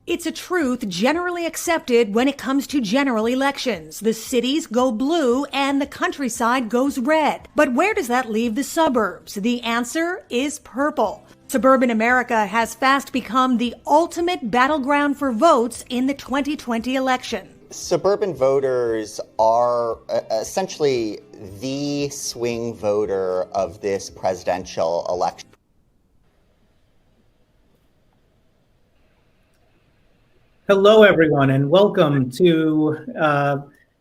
It's a truth generally accepted when it comes to general elections. The cities go blue and the countryside goes red. But where does that leave the suburbs? The answer is purple. Suburban America has fast become the ultimate battleground for votes in the 2020 election. Suburban voters are essentially the swing voter of this presidential election. Hello, everyone, and welcome to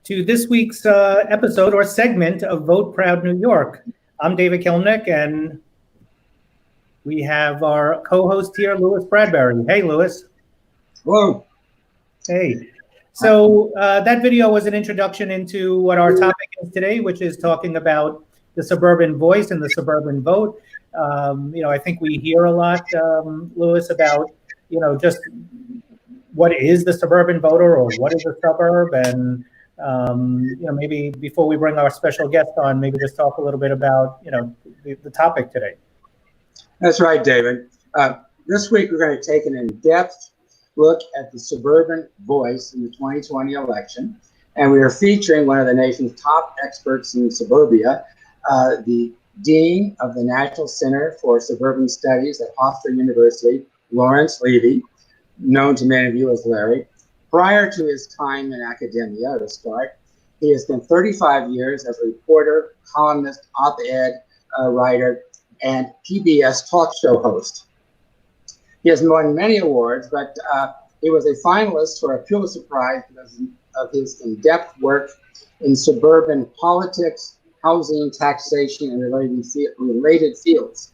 this week's episode or segment of Vote Proud New York. I'm David Kilnick, and we have our co-host here, Louis Bradbury. Hey, Louis. Hello. Hey. So that video was an introduction into what our topic is today, which is talking about the suburban voice and the suburban vote. I think we hear a lot, Louis, about just what is the suburban voter or what is a suburb, and maybe before we bring our special guest on, maybe just talk a little bit about the topic today. That's right, David. This week we're going to take an in-depth look at the suburban voice in the 2020 election, and we are featuring one of the nation's top experts in suburbia, the Dean of the National Center for Suburban Studies at Hofstra University, Lawrence Levy, known to many of you as Larry. Prior to his time in academia, to start, he has spent 35 years as a reporter, columnist, op-ed writer, and PBS talk show host. He has won many awards, but he was a finalist for a Pulitzer Prize because of his in-depth work in suburban politics, housing, taxation, and related fields.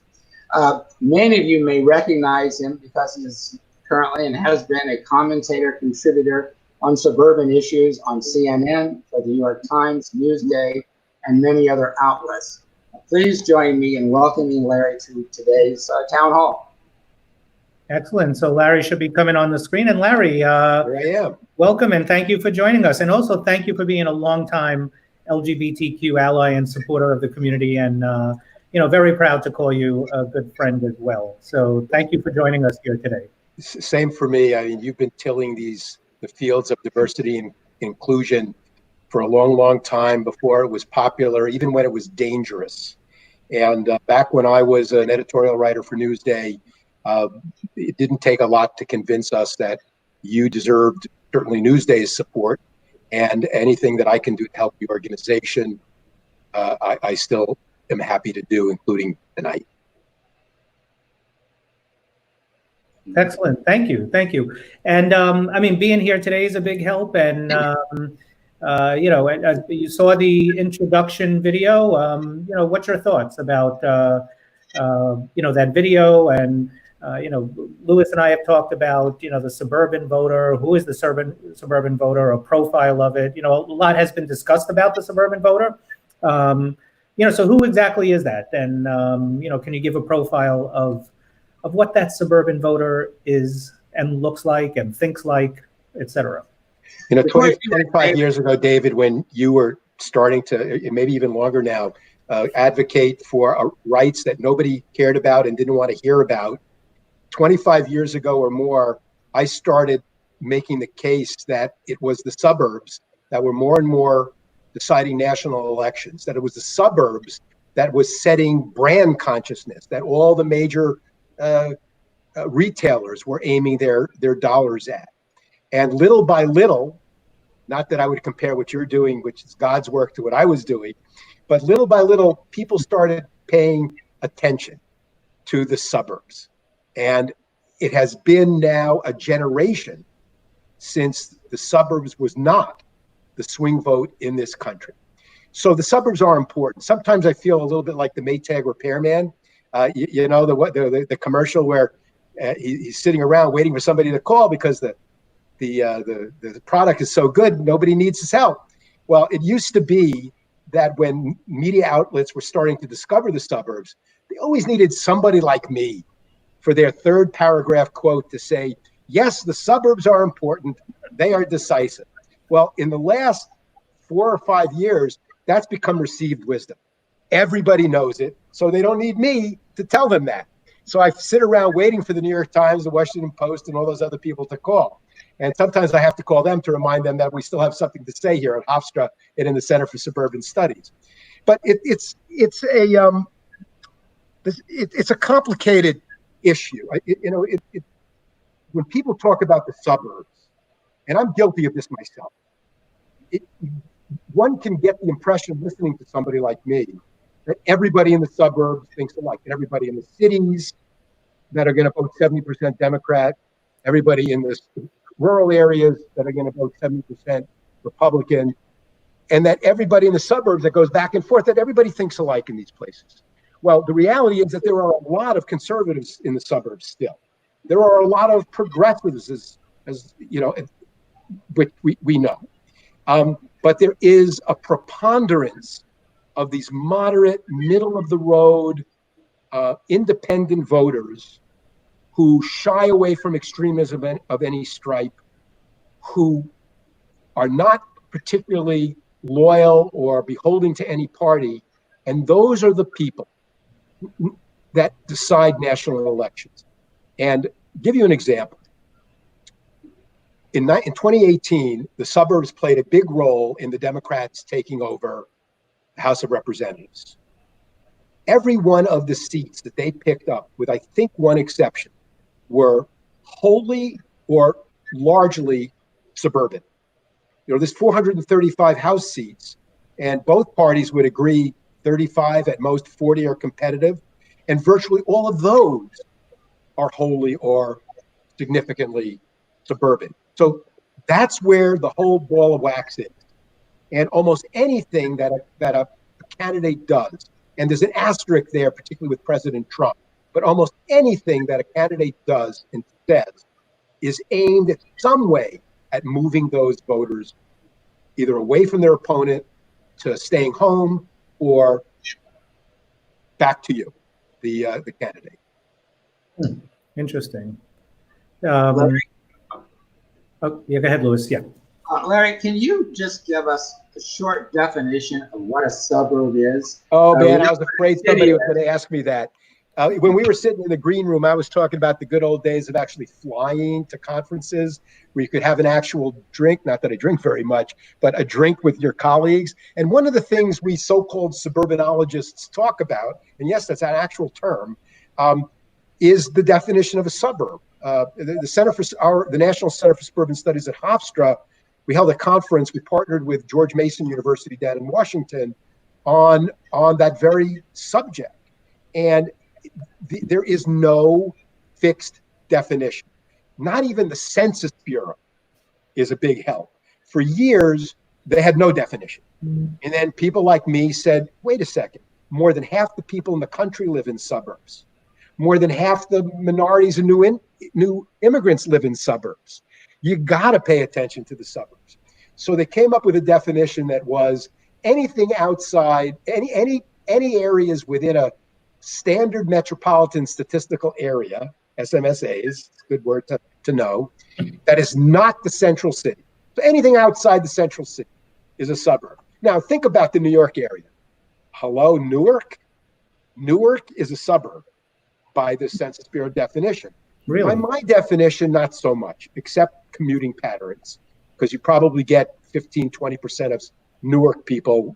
Many of you may recognize him because he is currently and has been a commentator, contributor on suburban issues on CNN, for the New York Times, Newsday, and many other outlets. Please join me in welcoming Larry to today's town hall. Excellent. So Larry should be coming on the screen. And Larry, Here I am. Welcome, and thank you for joining us. And also thank you for being a longtime LGBTQ ally and supporter of the community, and very proud to call you a good friend as well. So thank you for joining us here today. Same for me. I mean, you've been tilling the fields of diversity and inclusion for a long, long time before it was popular, even when it was dangerous. And back when I was an editorial writer for Newsday, it didn't take a lot to convince us that you deserved certainly Newsday's support, and anything that I can do to help the organization, I still am happy to do, including tonight. Excellent. Thank you. And being here today is a big help. And you saw the introduction video. What's your thoughts about that video? And Louis and I have talked about the suburban voter. Who is the suburban voter? A profile of it. A lot has been discussed about the suburban voter. So who exactly is that? And can you give a profile of what that suburban voter is and looks like and thinks like, et cetera? 25 years ago, David, when you were starting to, maybe even longer now, advocate for rights that nobody cared about and didn't want to hear about, 25 years ago or more, I started making the case that it was the suburbs that were more and more deciding national elections, that it was the suburbs that was setting brand consciousness, that all the major retailers were aiming their dollars at. And little by little, not that I would compare what you're doing, which is God's work, to what I was doing, but little by little, people started paying attention to the suburbs. And it has been now a generation since the suburbs was not the swing vote in this country. So the suburbs are important. Sometimes I feel a little bit like the Maytag repairman. The commercial where he's sitting around waiting for somebody to call because the product is so good, nobody needs his help. Well, it used to be that when media outlets were starting to discover the suburbs, they always needed somebody like me for their third paragraph quote to say, yes, the suburbs are important, they are decisive. Well, in the last 4 or 5 years, that's become received wisdom. Everybody knows it, so they don't need me to tell them that. So I sit around waiting for the New York Times, the Washington Post, and all those other people to call. And sometimes I have to call them to remind them that we still have something to say here at Hofstra and in the Center for Suburban Studies. But it's a complicated issue. When people talk about the suburbs, and I'm guilty of this myself, one can get the impression listening to somebody like me that everybody in the suburbs thinks alike, and everybody in the cities that are going to vote 70% Democrat, everybody in the rural areas that are going to vote 70% Republican, and that everybody in the suburbs that goes back and forth, that everybody thinks alike in these places. Well, the reality is that there are a lot of conservatives in the suburbs still. There are a lot of progressives, as you know, which we know. But there is a preponderance of these moderate, middle-of-the-road, independent voters who shy away from extremism of any stripe, who are not particularly loyal or beholden to any party. And those are the people that decide national elections. And give you an example. In 2018, the suburbs played a big role in the Democrats taking over the House of Representatives. Every one of the seats that they picked up, with I think one exception, were wholly or largely suburban. You know, there's 435 House seats, and both parties would agree 35, at most 40 are competitive, and virtually all of those are wholly or significantly suburban. So that's where the whole ball of wax is. And almost anything that a candidate does, and there's an asterisk there, particularly with President Trump, but almost anything that a candidate does and says is aimed at some way at moving those voters either away from their opponent to staying home or back to you, the candidate. Interesting. Larry? Oh, yeah, go ahead, Louis. Yeah. Larry, can you just give us a short definition of what a suburb is? Oh, man, I was afraid somebody was going to ask me that. When we were sitting in the green room, I was talking about the good old days of actually flying to conferences where you could have an actual drink, not that I drink very much, but a drink with your colleagues. And one of the things we so-called suburbanologists talk about, and yes, that's an actual term, is the definition of a suburb. The National Center for Suburban Studies at Hofstra, we held a conference. We partnered with George Mason University down in Washington on that very subject. And there is no fixed definition. Not even the Census Bureau is a big help. For years, they had no definition. And then people like me said, wait a second, more than half the people in the country live in suburbs. More than half the minorities and new immigrants live in suburbs. You got to pay attention to the suburbs. So they came up with a definition that was anything outside, any areas within a standard metropolitan statistical area, SMSAs, it's a good word to know, that is not the central city. So anything outside the central city is a suburb. Now think about the New York area. Hello, Newark? Newark is a suburb by the Census Bureau definition. Really? By my definition, not so much, except commuting patterns, because you probably get 15-20% of Newark people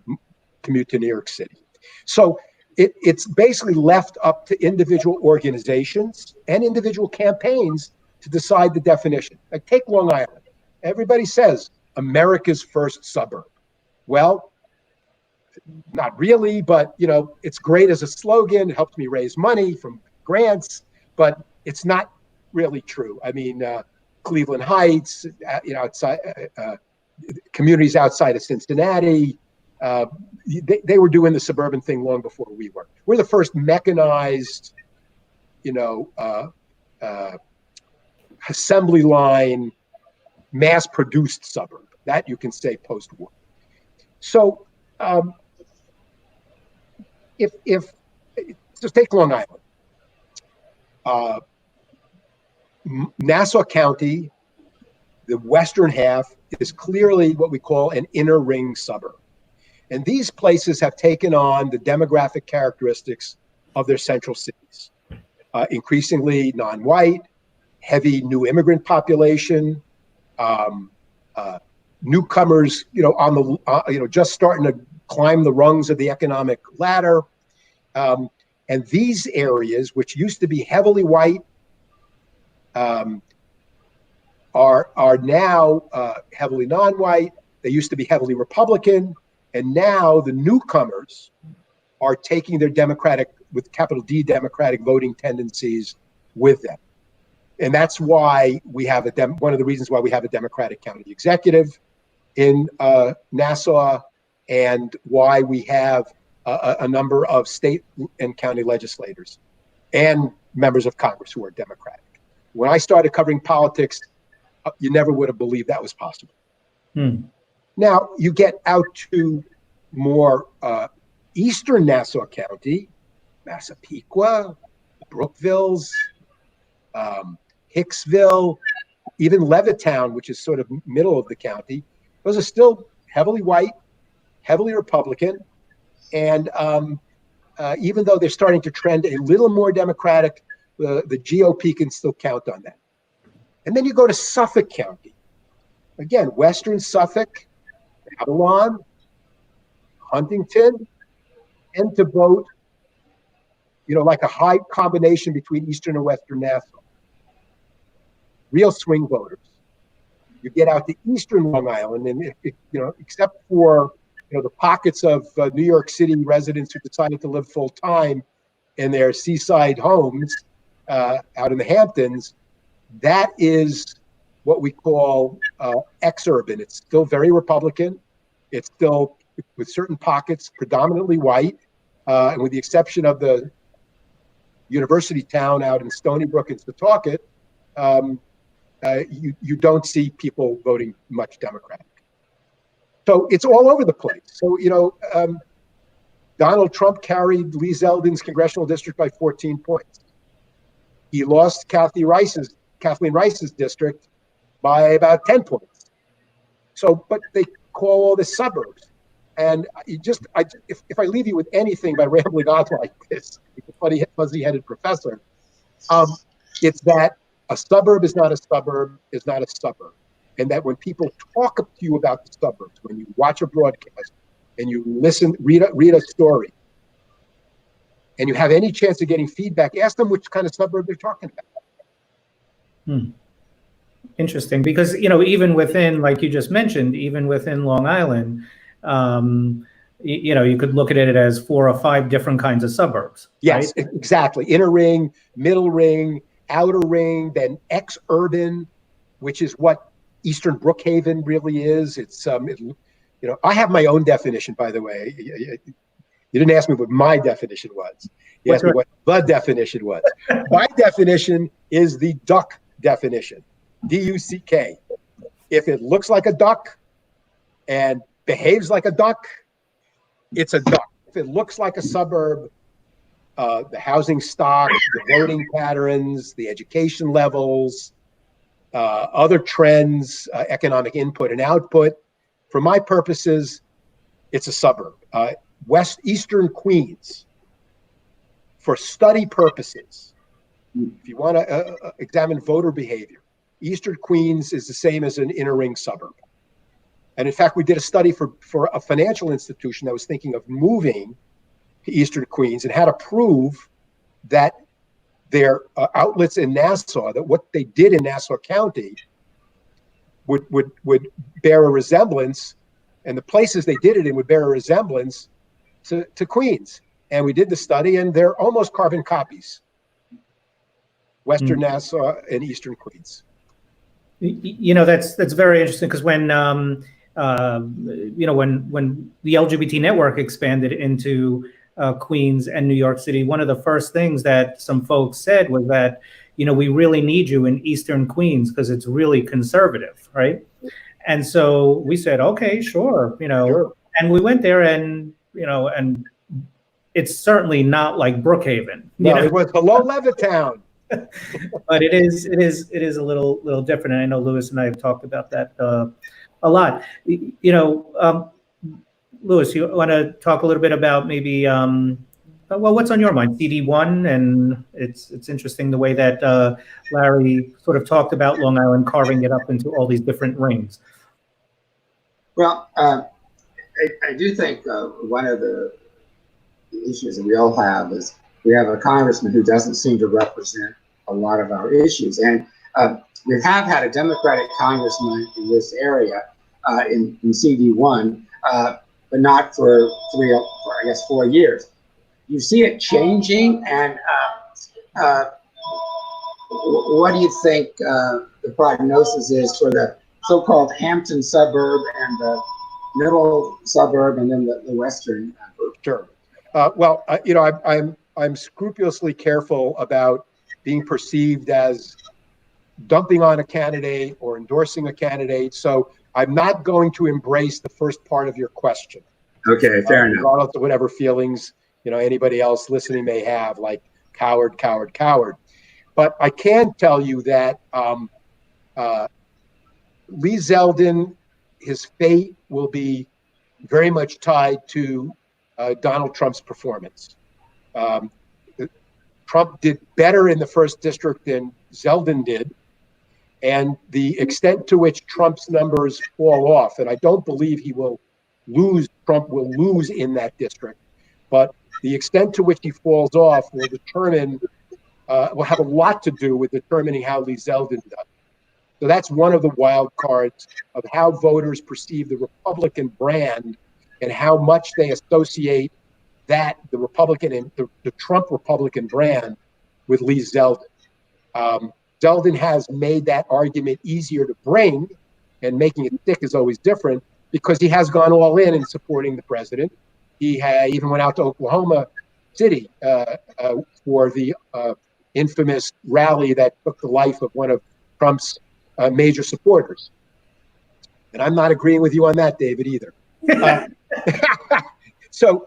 commute to New York City. So it's basically left up to individual organizations and individual campaigns to decide the definition. Like take Long Island. Everybody says America's first suburb. Well, not really, but you know, it's great as a slogan. It helped me raise money from grants, but it's not really true. I mean, Cleveland Heights, outside communities outside of Cincinnati, they were doing the suburban thing long before we were. We're the first mechanized, assembly line, mass-produced suburb. That you can say post-war. So, if just take Long Island. Nassau County, the western half, is clearly what we call an inner ring suburb. And these places have taken on the demographic characteristics of their central cities. increasingly non-white, heavy new immigrant population, newcomers, on the, just starting to climb the rungs of the economic ladder. And these areas, which used to be heavily white, are now heavily non-white. They used to be heavily Republican, and now the newcomers are taking their Democratic, with capital D, Democratic voting tendencies with them. And that's why we have one of the reasons why we have a Democratic county executive in Nassau, and why we have a number of state and county legislators and members of Congress who are Democratic. When I started covering politics, you never would have believed that was possible. Now, you get out to more eastern Nassau County, Massapequa, Brookvilles, Hicksville, even Levittown, which is sort of middle of the county. Those are still heavily white, heavily Republican. And even though they're starting to trend a little more Democratic, the GOP can still count on that. And then you go to Suffolk County. Again, Western Suffolk, Avalon, Huntington, and to vote, like a high combination between Eastern and Western Nassau. Real swing voters. You get out to Eastern Long Island, and except for the pockets of New York City residents who decided to live full time in their seaside homes out in the Hamptons, that is what we call ex-urban. It's still very Republican. It's still, with certain pockets, predominantly white, and with the exception of the university town out in Stony Brook and Setauket, you don't see people voting much Democratic. So it's all over the place. So, Donald Trump carried Lee Zeldin's congressional district by 14 points. He lost Kathleen Rice's district by about 10 points. So, but they call all this suburbs. And if I leave you with anything by rambling on like this, like a funny, fuzzy-headed professor, it's that a suburb is not a suburb, is not a suburb. And that when people talk to you about the suburbs, when you watch a broadcast and you read a story, and you have any chance of getting feedback, ask them which kind of suburb they're talking about. Interesting, because even within, like you just mentioned, even within Long Island, you could look at it as 4 or 5 different kinds of suburbs. Yes, right? Exactly. Inner ring, middle ring, outer ring, then ex-urban, which is what Eastern Brookhaven really is. It's I have my own definition, by the way. You didn't ask me what my definition was. You asked me what the definition was. My definition is the duck definition, D-U-C-K. If it looks like a duck and behaves like a duck, it's a duck. If it looks like a suburb, the housing stock, the voting patterns, the education levels, other trends, economic input and output, for my purposes, it's a suburb. Eastern Queens, for study purposes, if you want to examine voter behavior, Eastern Queens is the same as an inner ring suburb. And in fact, we did a study for a financial institution that was thinking of moving to Eastern Queens and had to prove that their outlets in Nassau, that what they did in Nassau County would bear a resemblance, and the places they did it in would bear a resemblance to Queens. And we did the study, and they're almost carbon copies. Western Nassau and Eastern Queens. That's very interesting, because when when the LGBT network expanded into Queens and New York City, one of the first things that some folks said was that, we really need you in Eastern Queens because it's really conservative, right? And so we said, okay, sure, Sure. And we went there, and and it's certainly not like Brookhaven. No, it was below Levittown. But it is a little different, and I know Lewis and I have talked about that a lot. Lewis, you want to talk a little bit about maybe Well, what's on your mind? CD1, and it's interesting the way that Larry sort of talked about Long Island carving it up into all these different rings. Well, I do think one of the issues that we all have is we have a congressman who doesn't seem to represent a lot of our issues. And we have had a Democratic congressman in this area in CD1, but not for 4 years. You see it changing, and what do you think the prognosis is for the so-called Hampton suburb and the middle suburb, and then the western suburb? Sure. Well, I'm scrupulously careful about being perceived as dumping on a candidate or endorsing a candidate. So I'm not going to embrace the first part of your question. Okay, fair enough. Regardless of whatever feelings anybody else listening may have, like coward, coward, coward. But I can tell you that Lee Zeldin, his fate will be very much tied to Donald Trump's performance. Trump did better in the first district than Zeldin did. And the extent to which Trump's numbers fall off, and I don't believe Trump will lose in that district, but the extent to which he falls off will have a lot to do with determining how Lee Zeldin does. So that's one of the wild cards of how voters perceive the Republican brand and how much they associate the Republican and the Trump Republican brand with Lee Zeldin. Zeldin has made that argument easier to bring, and making it stick is always different because he has gone all in supporting the president. He even went out to Oklahoma City for the infamous rally that took the life of one of Trump's major supporters. And I'm not agreeing with you on that, David, either. So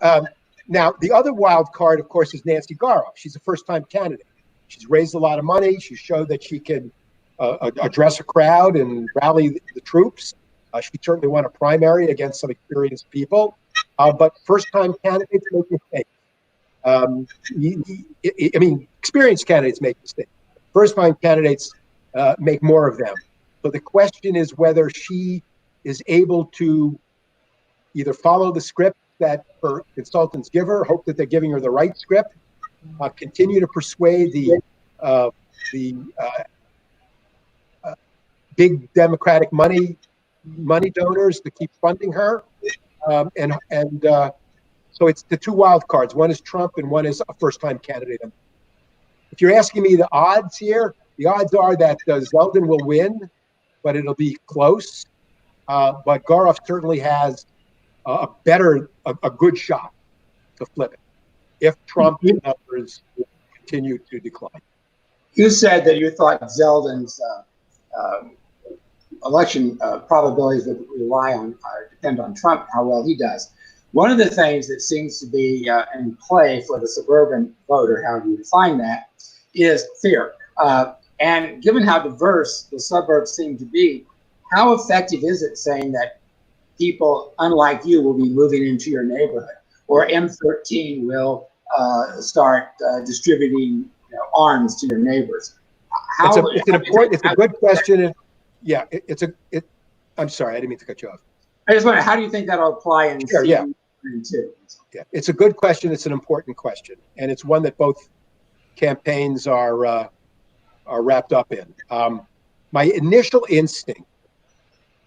now the other wild card, of course, is Nancy Garoff. She's a first-time candidate. She's raised a lot of money. She showed that she can address a crowd and rally the troops. She certainly won a primary against some experienced people. But first-time candidates make mistakes. Experienced candidates make mistakes. First-time candidates make more of them. So the question is whether she is able to either follow the script that her consultants give her, hope that they're giving her the right script, continue to persuade the big Democratic money donors to keep funding her, so it's the two wild cards. One is Trump, and one is a first-time candidate. If you're asking me the odds here, the odds are that Zeldin will win, but it'll be close. But Garoff certainly has a good shot to flip it if Trump's numbers continue to decline. You said that you thought Zeldin's election probabilities would depend on Trump, how well he does. One of the things that seems to be in play for the suburban voter, however you define that, is fear. And given how diverse the suburbs seem to be, how effective is it saying that people unlike you will be moving into your neighborhood, or M13 will start distributing arms to your neighbors? It's a good question. Yeah, I'm sorry, I didn't mean to cut you off. I just wonder, how do you think that'll apply in Sure, yeah. too? Yeah, it's a good question. It's an important question, and it's one that both campaigns are wrapped up in. My initial instinct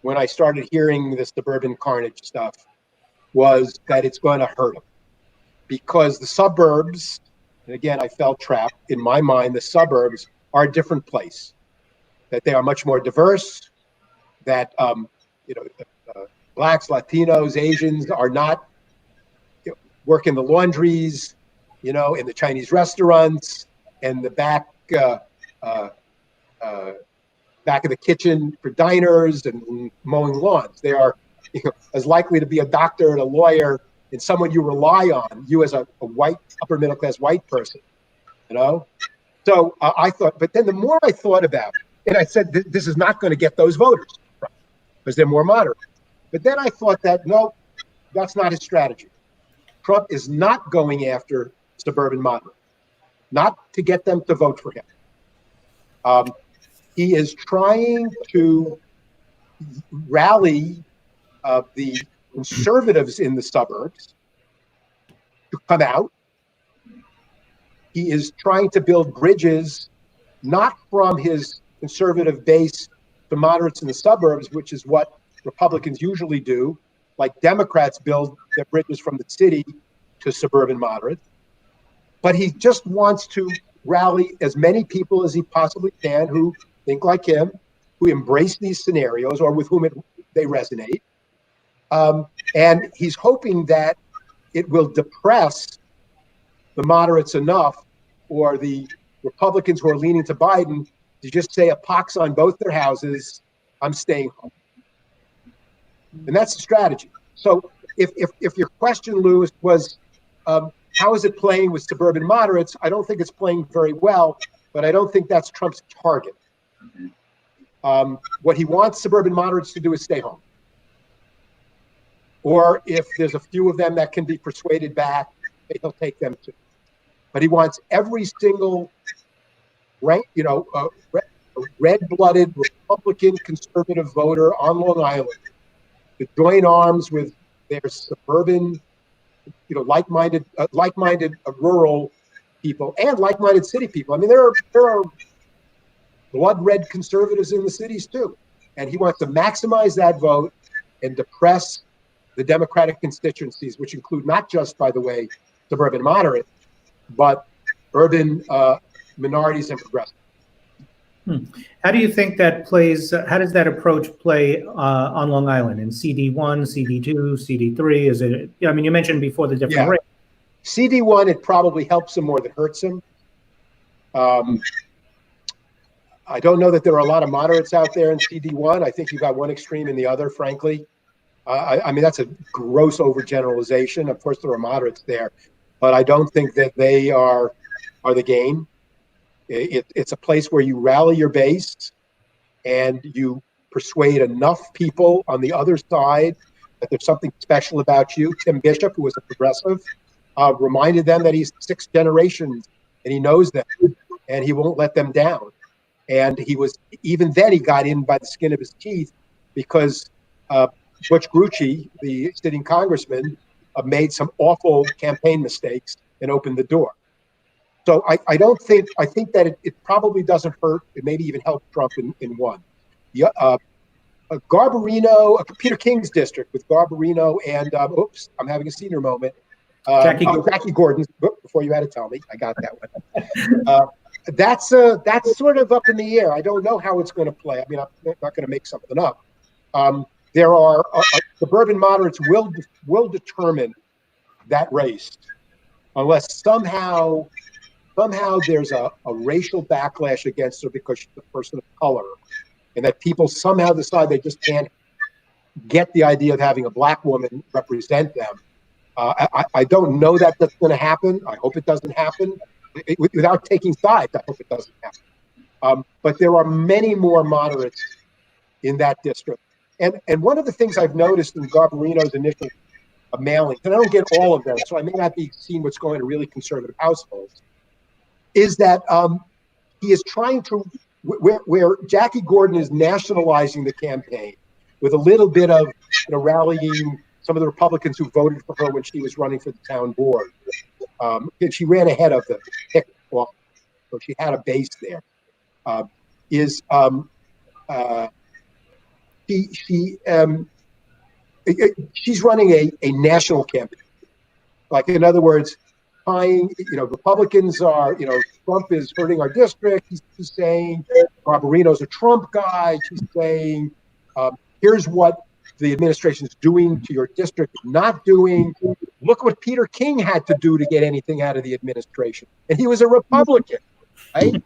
when I started hearing the suburban carnage stuff was that it's going to hurt them, because the suburbs, and again, I felt trapped in my mind. The suburbs are a different place, that they are much more diverse, that Blacks, Latinos, Asians are not working the laundries, in the Chinese restaurants, and the back of the kitchen for diners and mowing lawns. They are as likely to be a doctor and a lawyer and someone you rely on, you as a white, upper middle class white person, So I thought, but then the more I thought about it, and I said, this is not going to get those voters, because they're more moderate. But then I thought that, no, that's not his strategy. Trump is not going after suburban moderates, not to get them to vote for him. He is trying to rally the conservatives in the suburbs to come out. He is trying to build bridges, not from his conservative base to moderates in the suburbs, which is what Republicans usually do, like Democrats build their bridges from the city to suburban moderates. But he just wants to rally as many people as he possibly can who think like him, who embrace these scenarios or with whom they resonate. And he's hoping that it will depress the moderates enough, or the Republicans who are leaning to Biden, to just say a pox on both their houses, I'm staying home. And that's the strategy. So if your question, Louis, was how is it playing with suburban moderates, I don't think it's playing very well, but I don't think that's Trump's target. What he wants suburban moderates to do is stay home. Or if there's a few of them that can be persuaded back, he'll take them too. But he wants every single red-blooded Republican conservative voter on Long Island to join arms with their suburban, like-minded rural people and like-minded city people. I mean, there are blood-red conservatives in the cities too, and he wants to maximize that vote and depress the Democratic constituencies, which include not just, by the way, suburban moderates, but urban minorities and progressives. How do you think that plays? How does that approach play on Long Island in CD1, CD2, CD3? Is it? I mean, you mentioned before the different rates. CD1, it probably helps him more than hurts him. I don't know that there are a lot of moderates out there in CD1. I think you've got one extreme and the other, frankly. I mean, that's a gross overgeneralization. Of course, there are moderates there, but I don't think that they are the game. It's a place where you rally your base and you persuade enough people on the other side that there's something special about you. Tim Bishop, who was a progressive, reminded them that he's 6 generations and he knows them and he won't let them down. And even then he got in by the skin of his teeth because Butch Grucci, the sitting congressman, made some awful campaign mistakes and opened the door. So I think that it probably doesn't hurt. It maybe even help Trump in one. Garbarino, Peter King's district with Garbarino and, I'm having a senior moment. Jackie Gordon, before you had to tell me, I got that one. That's sort of up in the air. I don't know how it's going to play. I mean, I'm not going to make something up. There are suburban moderates will determine that race unless somehow there's a racial backlash against her because she's a person of color, and that people somehow decide they just can't get the idea of having a black woman represent them. I don't know that that's going to happen. I hope it doesn't happen. Without taking sides, I hope it doesn't happen. But there are many more moderates in that district. And one of the things I've noticed in Garbarino's initial mailings, and I don't get all of them, so I may not be seeing what's going to really conservative households, is that he is trying to, where Jackie Gordon is nationalizing the campaign with a little bit of rallying some of the Republicans who voted for her when she was running for the town board. And she ran ahead of the ticket, so she had a base there. She's running a national campaign. Like, in other words, Republicans are, Trump is hurting our district. She's saying Garbarino's a Trump guy. She's saying, here's what the administration is doing to your district, not doing. Look what Peter King had to do to get anything out of the administration. And he was a Republican, right?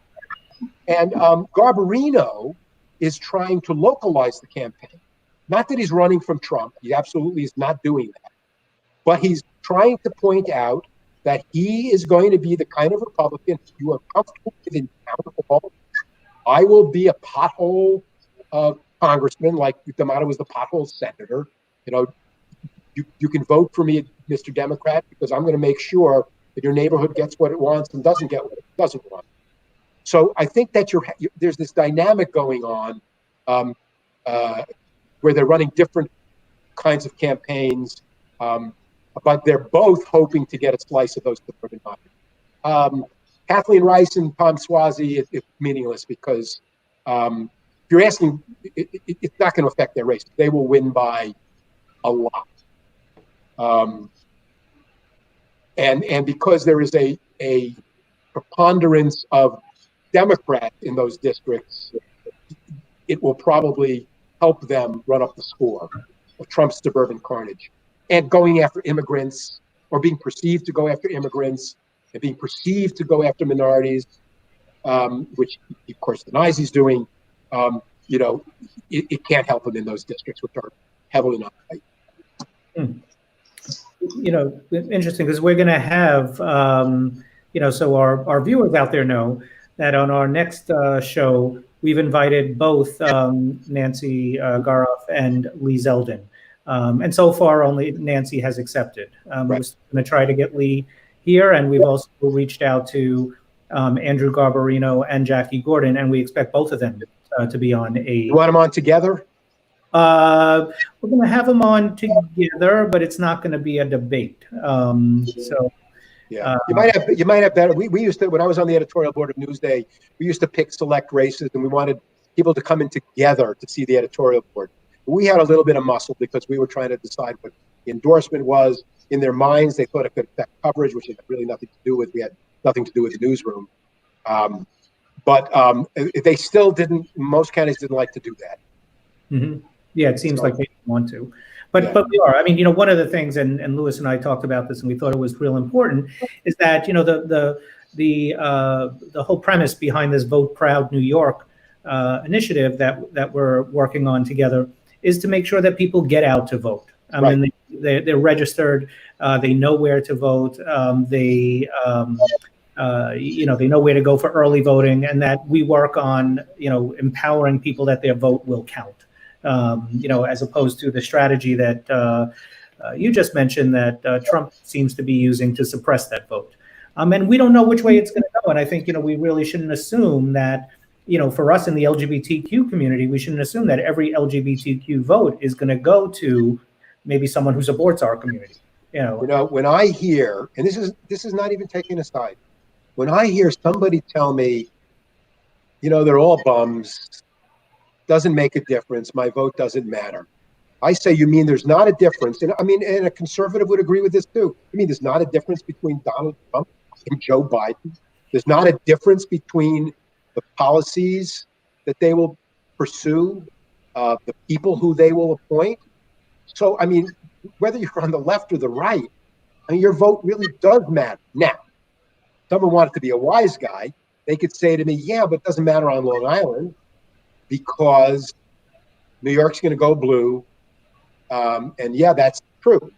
And Garbarino is trying to localize the campaign. Not that he's running from Trump. He absolutely is not doing that. But he's trying to point out that he is going to be the kind of Republican you are comfortable with in town hall. I will be a pothole congressman, like D'Amato was the pothole senator. You can vote for me, Mr. Democrat, because I'm going to make sure and your neighborhood gets what it wants and doesn't get what it doesn't want. So I think that there's this dynamic going on where they're running different kinds of campaigns, but they're both hoping to get a slice of those suburban voters. Kathleen Rice and Tom Swazi, it's meaningless because if you're asking, it's not going to affect their race. They will win by a lot. And because there is a preponderance of Democrats in those districts, it will probably help them run up the score of Trump's suburban carnage. And going after immigrants, or being perceived to go after immigrants, and being perceived to go after minorities, which he, of course, denies he's doing, it can't help him in those districts, which are heavily non-white. Interesting, because we're going to have, so our viewers out there know that on our next show, we've invited both Nancy Garoff and Lee Zeldin. And so far, only Nancy has accepted. Right. We're going to try to get Lee here, and we've also reached out to Andrew Garbarino and Jackie Gordon, and we expect both of them to be on a... You want them on together? We're going to have them on together, but it's not going to be a debate. Yeah, you might have better. We used to, when I was on the editorial board of Newsday, we used to pick select races, and we wanted people to come in together to see the editorial board. We had a little bit of muscle because we were trying to decide what the endorsement was. In their minds, they thought it could affect coverage, which had really nothing to do with. We had nothing to do with the newsroom. But they still didn't. Most counties didn't like to do that. Mm-hmm. Yeah, it seems like they didn't want to. But we are. I mean, one of the things, and Louis and I talked about this, and we thought it was real important, is that the whole premise behind this Vote Proud New York initiative that we're working on together is to make sure that people get out to vote. I mean, they're registered. They know where to vote. They know where to go for early voting, and that we work on empowering people that their vote will count. As opposed to the strategy that you just mentioned that Trump seems to be using to suppress that vote. And we don't know which way it's going to go. And I think, we really shouldn't assume that, for us in the LGBTQ community, we shouldn't assume that every LGBTQ vote is going to go to maybe someone who supports our community. When I hear, and this is not even taking a side, when I hear somebody tell me, they're all bums, doesn't make a difference, my vote doesn't matter. I say, you mean there's not a difference? And I mean, and a conservative would agree with this too. I mean, there's not a difference between Donald Trump and Joe Biden. There's not a difference between the policies that they will pursue, the people who they will appoint. So, I mean, whether you're on the left or the right, I mean, your vote really does matter. Now, someone wanted to be a wise guy, they could say to me, yeah, but it doesn't matter on Long Island, because New York's going to go blue. And yeah, that's true.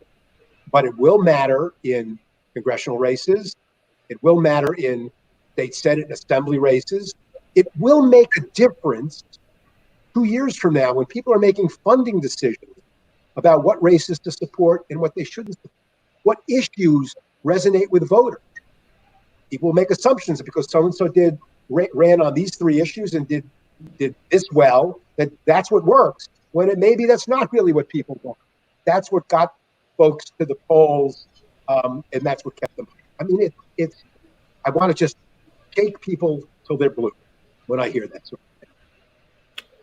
But it will matter in congressional races. It will matter in state Senate and assembly races. It will make a difference 2 years from now when people are making funding decisions about what races to support and what they shouldn't support. What issues resonate with voters. People make assumptions that because so-and-so ran on these 3 issues and did this well, that's what works, when maybe that's not really what people want. That's what got folks to the polls, and that's what kept them. I mean, I want to just shake people till they're blue when I hear that sort of thing.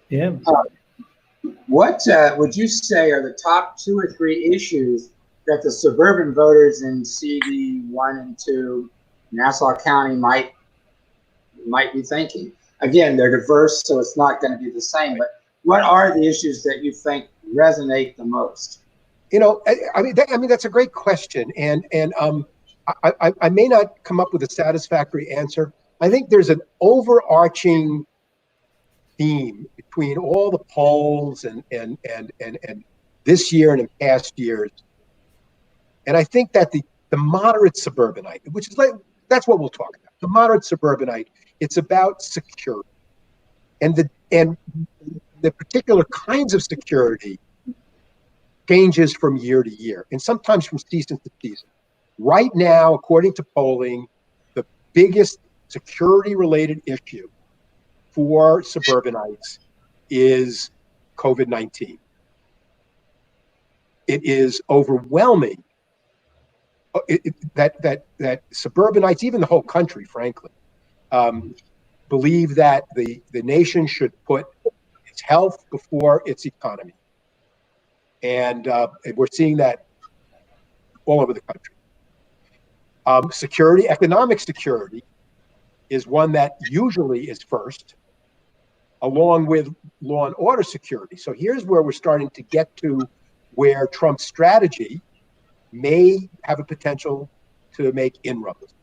Yeah. What would you say are the top 2 or 3 issues that the suburban voters in CD 1 and 2, Nassau County might be thinking? Again, they're diverse, so it's not going to be the same. But what are the issues that you think resonate the most? I mean, that's a great question, and I may not come up with a satisfactory answer. I think there's an overarching theme between all the polls and this year and in past years, and I think that the moderate suburbanite, which is that's what we'll talk about. The moderate suburbanite. It's about security, and the particular kinds of security changes from year to year, and sometimes from season to season. Right now, according to polling, the biggest security-related issue for suburbanites is COVID-19. It is overwhelming that suburbanites, even the whole country, frankly, believe that the nation should put its health before its economy. And we're seeing that all over the country. Security, economic security, is one that usually is first, along with law and order security. So here's where we're starting to get to where Trump's strategy may have a potential to make inroads.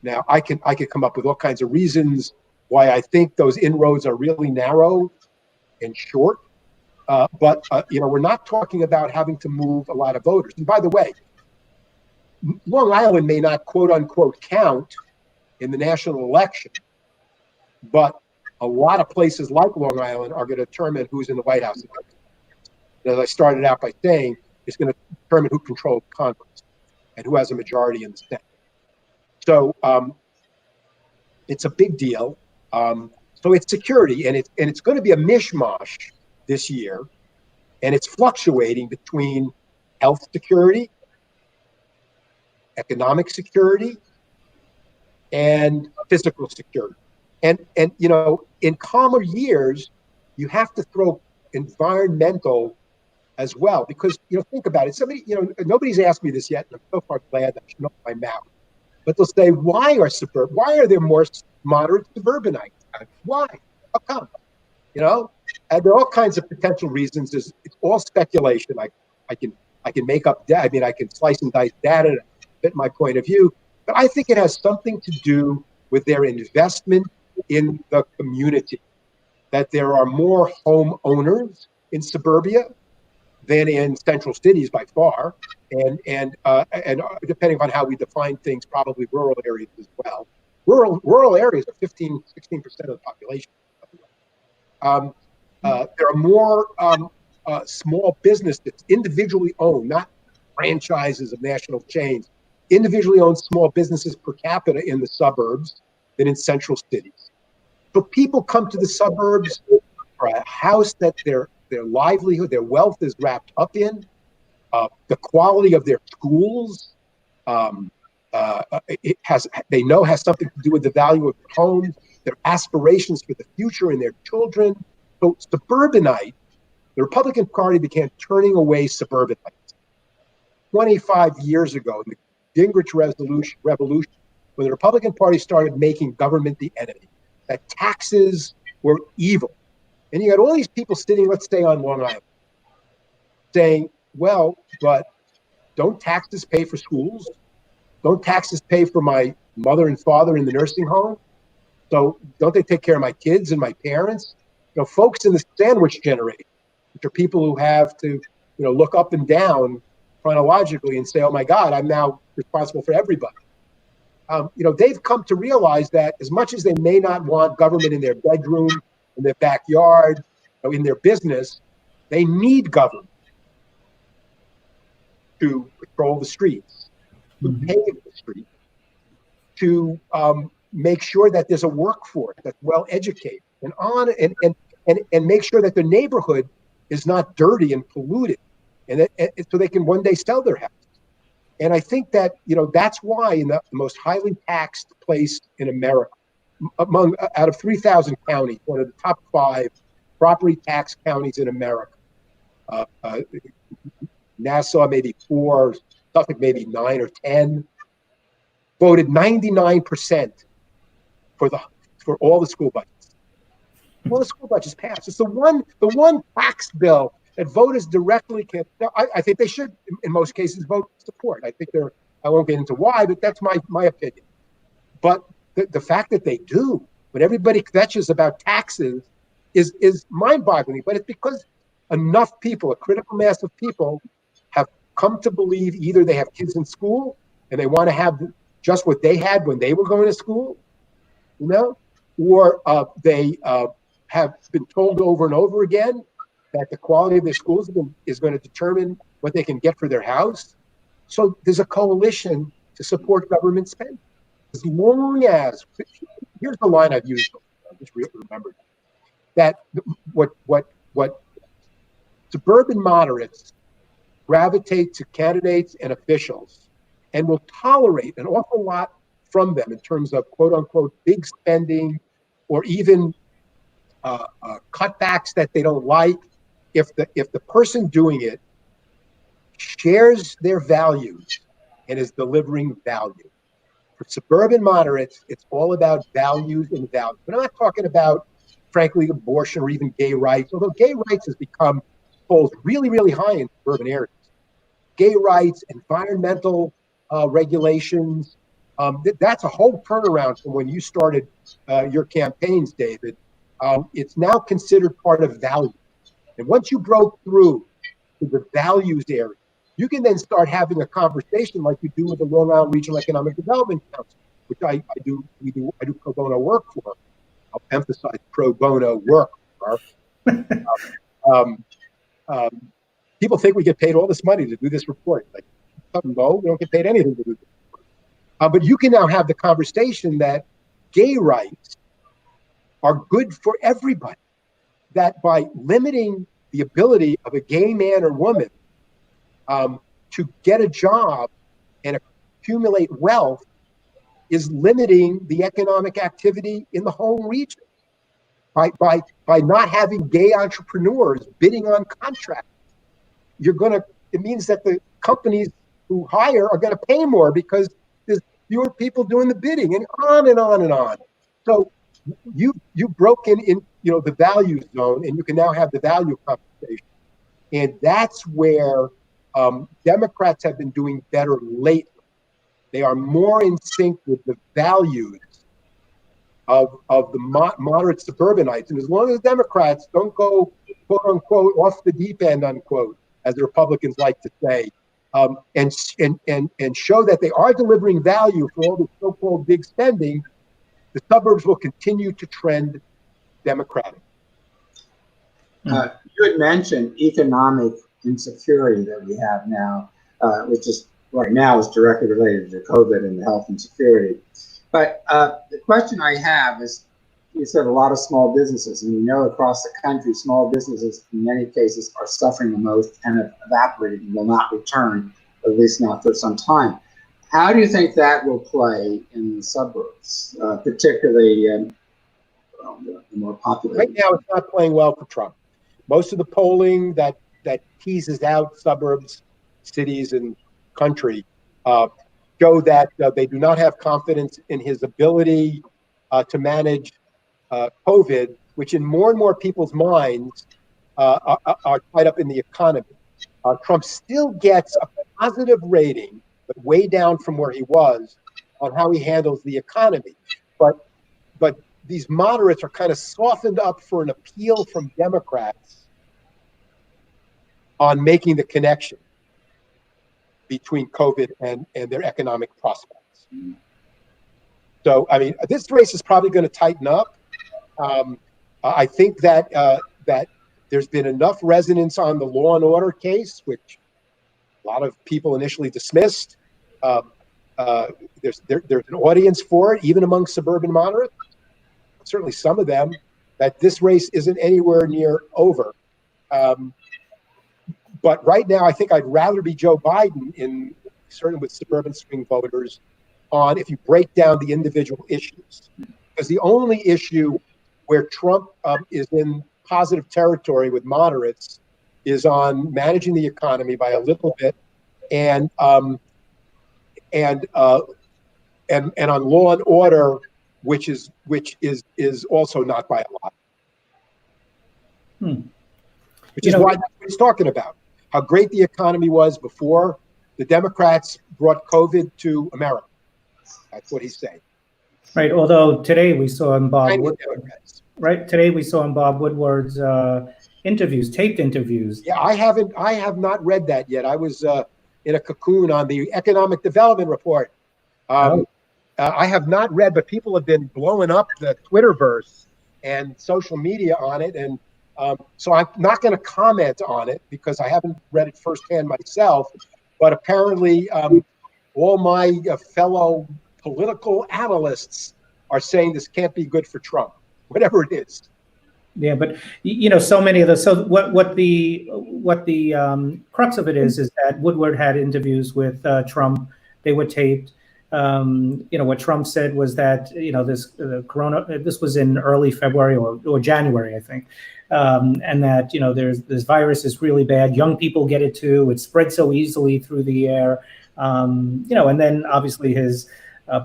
Now, I could come up with all kinds of reasons why I think those inroads are really narrow and short. But we're not talking about having to move a lot of voters. And by the way, Long Island may not quote unquote count in the national election, but a lot of places like Long Island are going to determine who's in the White House. As I started out by saying, it's going to determine who controls Congress and who has a majority in the Senate. So it's a big deal. So it's security, and it's going to be a mishmash this year, and it's fluctuating between health security, economic security, and physical security. And in calmer years, you have to throw environmental as well, because think about it. Somebody, nobody's asked me this yet, and I'm so far glad that I should know my mouth. But they'll say, why are there more moderate suburbanites? Why? How come? And there are all kinds of potential reasons. It's all speculation. I can make up I can slice and dice data to fit my point of view. But I think it has something to do with their investment in the community, that there are more homeowners in suburbia than in central cities by far, and depending on how we define things, probably rural areas as well. Rural areas are 16% of the population. There are more small businesses, individually owned, not franchises of national chains, individually owned small businesses per capita in the suburbs than in central cities. So people come to the suburbs for a house that their livelihood, their wealth is wrapped up in, the quality of their schools, they know has something to do with the value of their homes, their aspirations for the future and their children. So suburbanite, the Republican Party began turning away suburbanites 25 years ago in the Gingrich Revolution, when the Republican Party started making government the enemy, that taxes were evil. And you had all these people sitting, let's say, on Long Island, saying, well, but don't taxes pay for schools? Don't taxes pay for my mother and father in the nursing home? So don't they take care of my kids and my parents? Folks in the sandwich generation, which are people who have to, look up and down chronologically and say, oh my God, I'm now responsible for everybody. They've come to realize that as much as they may not want government in their bedroom, in their backyard, in their business, they need government to patrol the streets, to pave the streets, to make sure that there's a workforce that's well educated, and make sure that the neighborhood is not dirty and polluted, and so they can one day sell their house. And I think that that's why in the most highly taxed place in America, out of 3,000 counties, one of the top 5 property tax counties in America, Nassau maybe 4, Suffolk maybe 9 or 10, voted 99% for all the school budgets. All the school budgets passed. It's the one tax bill that voters directly can. I think they should, in most cases, vote support. I think I won't get into why, but that's my opinion. But the fact that they do, when everybody kvetches about taxes, is mind-boggling. But it's because enough people, a critical mass of people, have come to believe either they have kids in school and they want to have just what they had when they were going to school, or they have been told over and over again that the quality of their schools is going to determine what they can get for their house. So there's a coalition to support government spending. As long as, here's the line I've used, I just remembered, that what suburban moderates gravitate to candidates and officials and will tolerate an awful lot from them in terms of quote unquote big spending or even cutbacks that they don't like, if the person doing it shares their values and is delivering value. For suburban moderates, it's all about values and values. But I'm not talking about, frankly, abortion or even gay rights, although gay rights has become polls really, really high in suburban areas. Gay rights, environmental regulations, that's a whole turnaround from when you started your campaigns, David. It's now considered part of value. And once you broke through to the values area, you can then start having a conversation like you do with the Long Island Regional Economic Development Council, which I do pro bono work for. I'll emphasize pro bono work. People think we get paid all this money to do this report. Like, no, we don't get paid anything to do this report. But you can now have the conversation that gay rights are good for everybody. That by limiting the ability of a gay man or woman to get a job and accumulate wealth is limiting the economic activity in the whole region. By not having gay entrepreneurs bidding on contracts, it means that the companies who hire are going to pay more because there's fewer people doing the bidding, and on and on and on. So you've broken in the value zone, and you can now have the value conversation. And that's where Democrats have been doing better lately. They are more in sync with the values of the moderate suburbanites. And as long as Democrats don't go, quote unquote, off the deep end, unquote, as the Republicans like to say, and show that they are delivering value for all the so-called big spending, the suburbs will continue to trend Democratic. You had mentioned economic insecurity that we have now, which is right now is directly related to COVID and health insecurity. But the question I have is, you said a lot of small businesses, and we know across the country, small businesses in many cases are suffering the most and have evaporated and will not return, at least not for some time. How do you think that will play in the suburbs, particularly the more populated? Right now, it's not playing well for Trump. Most of the polling that teases out suburbs, cities, and country show that they do not have confidence in his ability to manage COVID, which in more and more people's minds are tied up in the economy. Trump still gets a positive rating, but way down from where he was on how he handles the economy. But these moderates are kind of softened up for an appeal from Democrats on making the connection between COVID and their economic prospects. So, I mean, this race is probably going to tighten up. I think that there's been enough resonance on the law and order case, which a lot of people initially dismissed. There's an audience for it, even among suburban moderates, certainly some of them, that this race isn't anywhere near over. But right now, I think I'd rather be Joe Biden, certainly with suburban swing voters, on if you break down the individual issues. Because the only issue where Trump is in positive territory with moderates is on managing the economy by a little bit, and on law and order, which is also not by a lot. Which is why that's what he's talking about. How great the economy was before the Democrats brought COVID to America. That's what he's saying. Right. Although today we saw in Bob Woodward's taped interviews. Yeah, I have not read that yet. I was in a cocoon on the economic development report. I have not read, but people have been blowing up the Twitterverse and social media on it, and so I'm not going to comment on it because I haven't read it firsthand myself. But apparently, all my fellow political analysts are saying this can't be good for Trump, whatever it is. Yeah, but so many of those. So what the crux of it is that Woodward had interviews with Trump. They were taped. What Trump said was that this this was in early February or January, I think, and that this virus is really bad. Young people get it too. It spreads so easily through the air. And then obviously his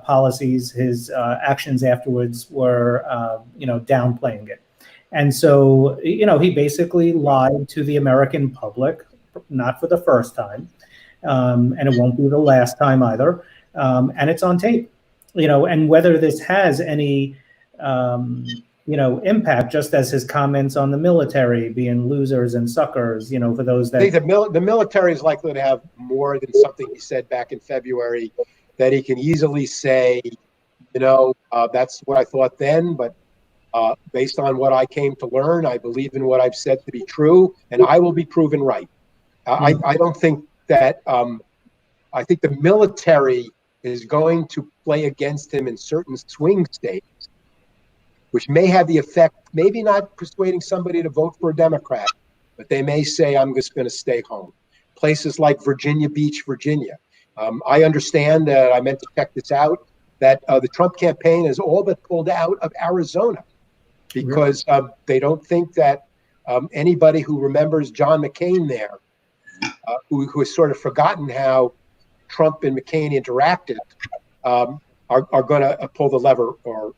policies, his actions afterwards were downplaying it. And so, he basically lied to the American public, not for the first time, and it won't be the last time either. And it's on tape, and whether this has any, impact, just as his comments on the military being losers and suckers, for those that... I think the military is likely to have more than something he said back in February that he can easily say, that's what I thought then, but based on what I came to learn, I believe in what I've said to be true, and I will be proven right. I don't think that, I think the military is going to play against him in certain swing states, which may have the effect, maybe not persuading somebody to vote for a Democrat, but they may say, I'm just going to stay home. Places like Virginia Beach, Virginia. I understand, I meant to check this out, that the Trump campaign has all but pulled out of Arizona because they don't think that anybody who remembers John McCain there, who has sort of forgotten how Trump and McCain interacted, are going to pull the lever or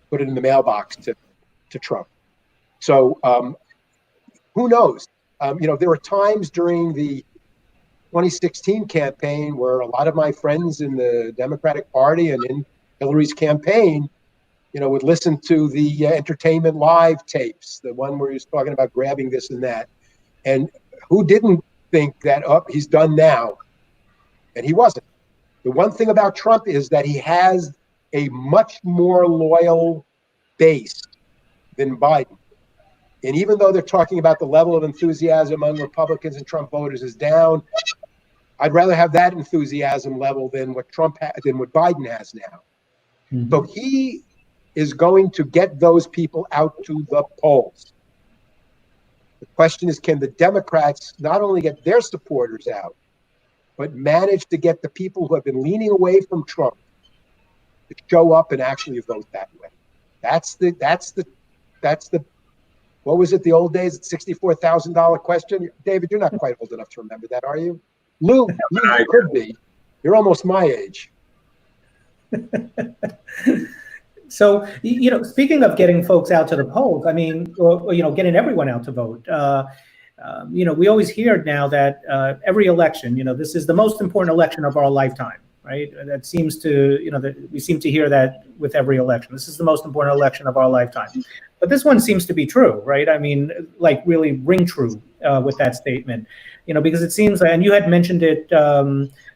put it in the mailbox to Trump. So who knows? There were times during the 2016 campaign where a lot of my friends in the Democratic Party and in Hillary's campaign, would listen to the Entertainment Live tapes, the one where he was talking about grabbing this and that. And who didn't think that, he's done now? And he wasn't. The one thing about Trump is that he has a much more loyal base than Biden. And even though they're talking about the level of enthusiasm among Republicans and Trump voters is down, I'd rather have that enthusiasm level than what Biden has now. Mm-hmm. So he is going to get those people out to the polls. The question is, can the Democrats not only get their supporters out, but manage to get the people who have been leaning away from Trump to show up and actually vote that way? That's the what was it, the old days, $64,000 question? David, you're not quite old enough to remember that, are you? Lou, you could be. You're almost my age. So, speaking of getting folks out to the polls, I mean, or getting everyone out to vote, we always hear now that every election, this is the most important election of our lifetime, right? That seems to, that we seem to hear that with every election. This is the most important election of our lifetime. But this one seems to be true, right? I mean, like really ring true with that statement, because it seems, and you had mentioned it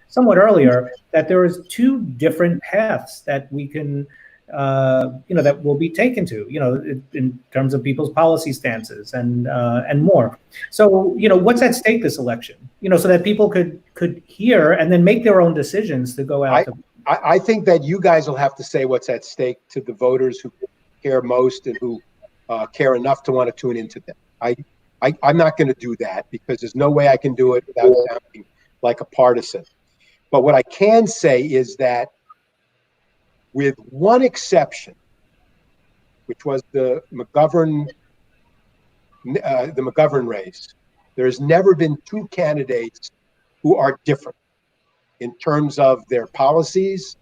somewhat earlier, that there is two different paths that we can that will be taken to, in terms of people's policy stances and more. So, what's at stake this election, so that people could hear and then make their own decisions to go out. I think that you guys will have to say what's at stake to the voters who care most and who care enough to want to tune into them. I'm not going to do that because there's no way I can do it without sounding like a partisan. But what I can say is that, with one exception, which was the McGovern race, there's never been two candidates who are different in terms of their policies,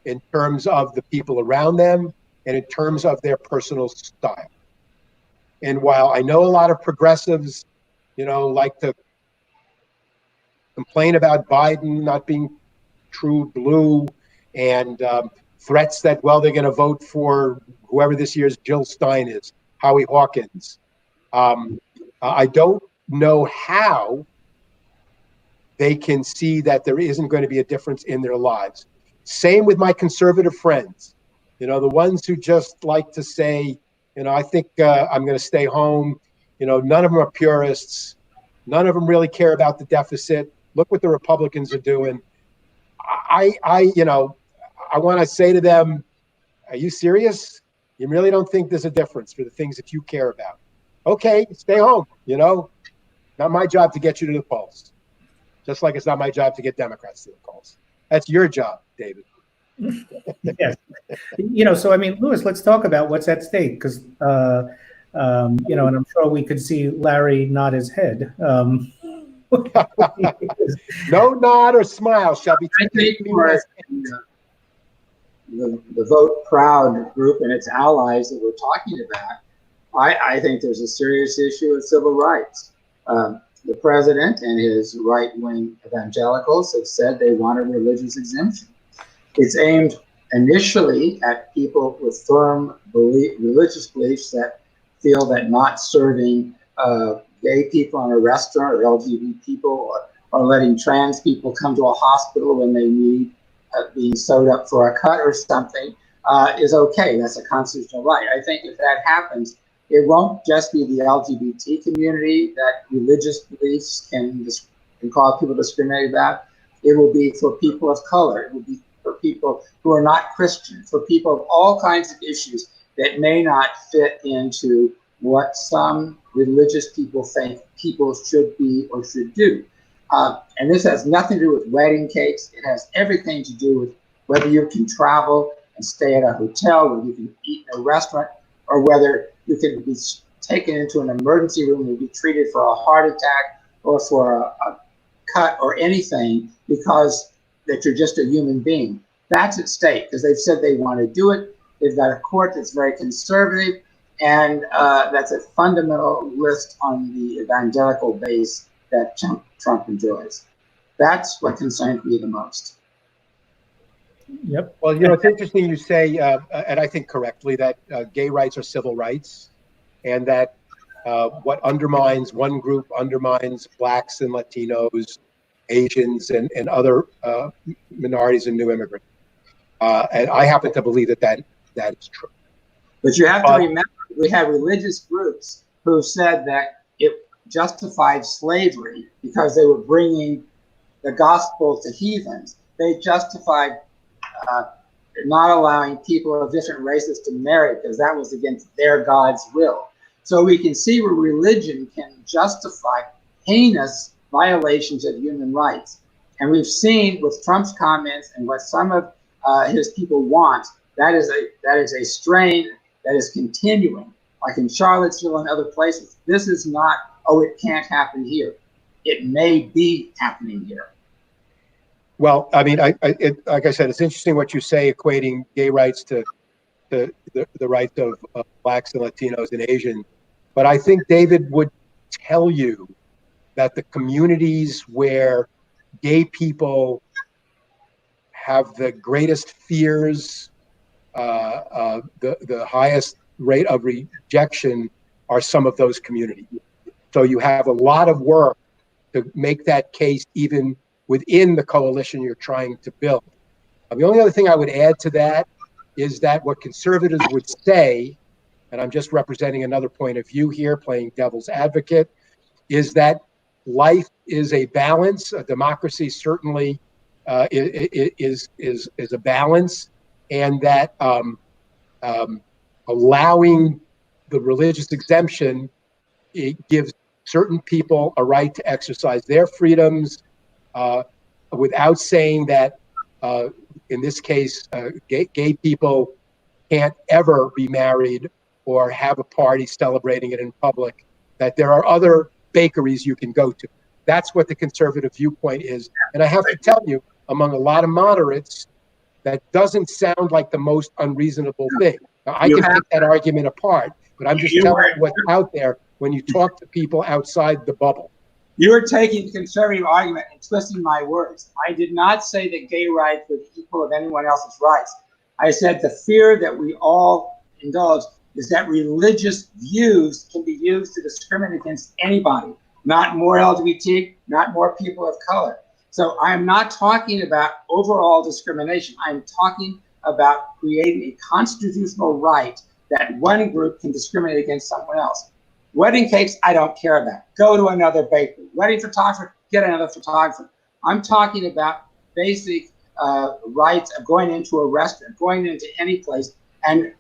in terms of the people around them, and in terms of their personal style. And while I know a lot of progressives, like to complain about Biden not being true blue and threats that, they're going to vote for whoever this year's Jill Stein is, Howie Hawkins. I don't know how they can see that there isn't going to be a difference in their lives. Same with my conservative friends, the ones who just like to say, I think I'm going to stay home. None of them are purists. None of them really care about the deficit. Look what the Republicans are doing. I want to say to them, are you serious? You really don't think there's a difference for the things that you care about? Okay, stay home. Not my job to get you to the polls. Just like it's not my job to get Democrats to the polls. That's your job, David. Yes. So I mean, Louis, let's talk about what's at stake, because and I'm sure we could see Larry nod his head. No nod or smile shall be taken. The Vote Proud group and its allies that we're talking about, I think there's a serious issue of civil rights. The president and his right-wing evangelicals have said they want a religious exemption. It's aimed initially at people with firm religious beliefs that feel that not serving gay people in a restaurant or LGBT people or letting trans people come to a hospital when they need being sewed up for a cut or something is okay. That's a constitutional right. I think if that happens, it won't just be the LGBT community that religious beliefs can cause people discriminated about. It will be for people of color. It will be for people who are not Christian, for people of all kinds of issues that may not fit into what some religious people think people should be or should do. And this has nothing to do with wedding cakes. It has everything to do with whether you can travel and stay at a hotel, whether you can eat in a restaurant, or whether you can be taken into an emergency room and be treated for a heart attack or for a cut or anything because that you're just a human being. That's at stake because they've said they want to do it. They've got a court that's very conservative, and that's a fundamental list on the evangelical base that Trump enjoys. That's what concerns me the most. Yep. Well, it's interesting you say, and I think correctly, that gay rights are civil rights, and that what undermines one group undermines blacks and Latinos, Asians, and other minorities and new immigrants. And I happen to believe that is true. But you have to remember, we have religious groups who said that it justified slavery because they were bringing the gospel to heathens. They justified not allowing people of different races to marry because that was against their God's will. So we can see where religion can justify heinous violations of human rights. And we've seen with Trump's comments and what some of his people want, that is a strain that is continuing, like in Charlottesville and other places. This is not, oh, it can't happen here. It may be happening here. Well, I mean, like I said, it's interesting what you say, equating gay rights to the rights of blacks and Latinos and Asians. But I think David would tell you that the communities where gay people have the greatest fears, the highest rate of rejection are some of those communities. So you have a lot of work to make that case even within the coalition you're trying to build. The only other thing I would add to that is that what conservatives would say, and I'm just representing another point of view here, playing devil's advocate, is that life is a balance. A democracy certainly is a balance, and that allowing the religious exemption, it gives certain people a right to exercise their freedoms without saying that, in this case, gay people can't ever be married or have a party celebrating it in public, that there are other bakeries you can go to. That's what the conservative viewpoint is. And I have to tell you, among a lot of moderates, that doesn't sound like the most unreasonable thing. Now, I can pick that argument apart, but I'm just telling you what's out there when you talk to people outside the bubble. You're taking the conservative argument and twisting my words. I did not say that gay rights were equal of anyone else's rights. I said the fear that we all indulge is that religious views can be used to discriminate against anybody, not more LGBT, not more people of color. So I'm not talking about overall discrimination. I'm talking about creating a constitutional right that one group can discriminate against someone else. Wedding cakes, I don't care about. Go to another bakery. Wedding photographer, get another photographer. I'm talking about basic rights of going into a restaurant, going into any place, and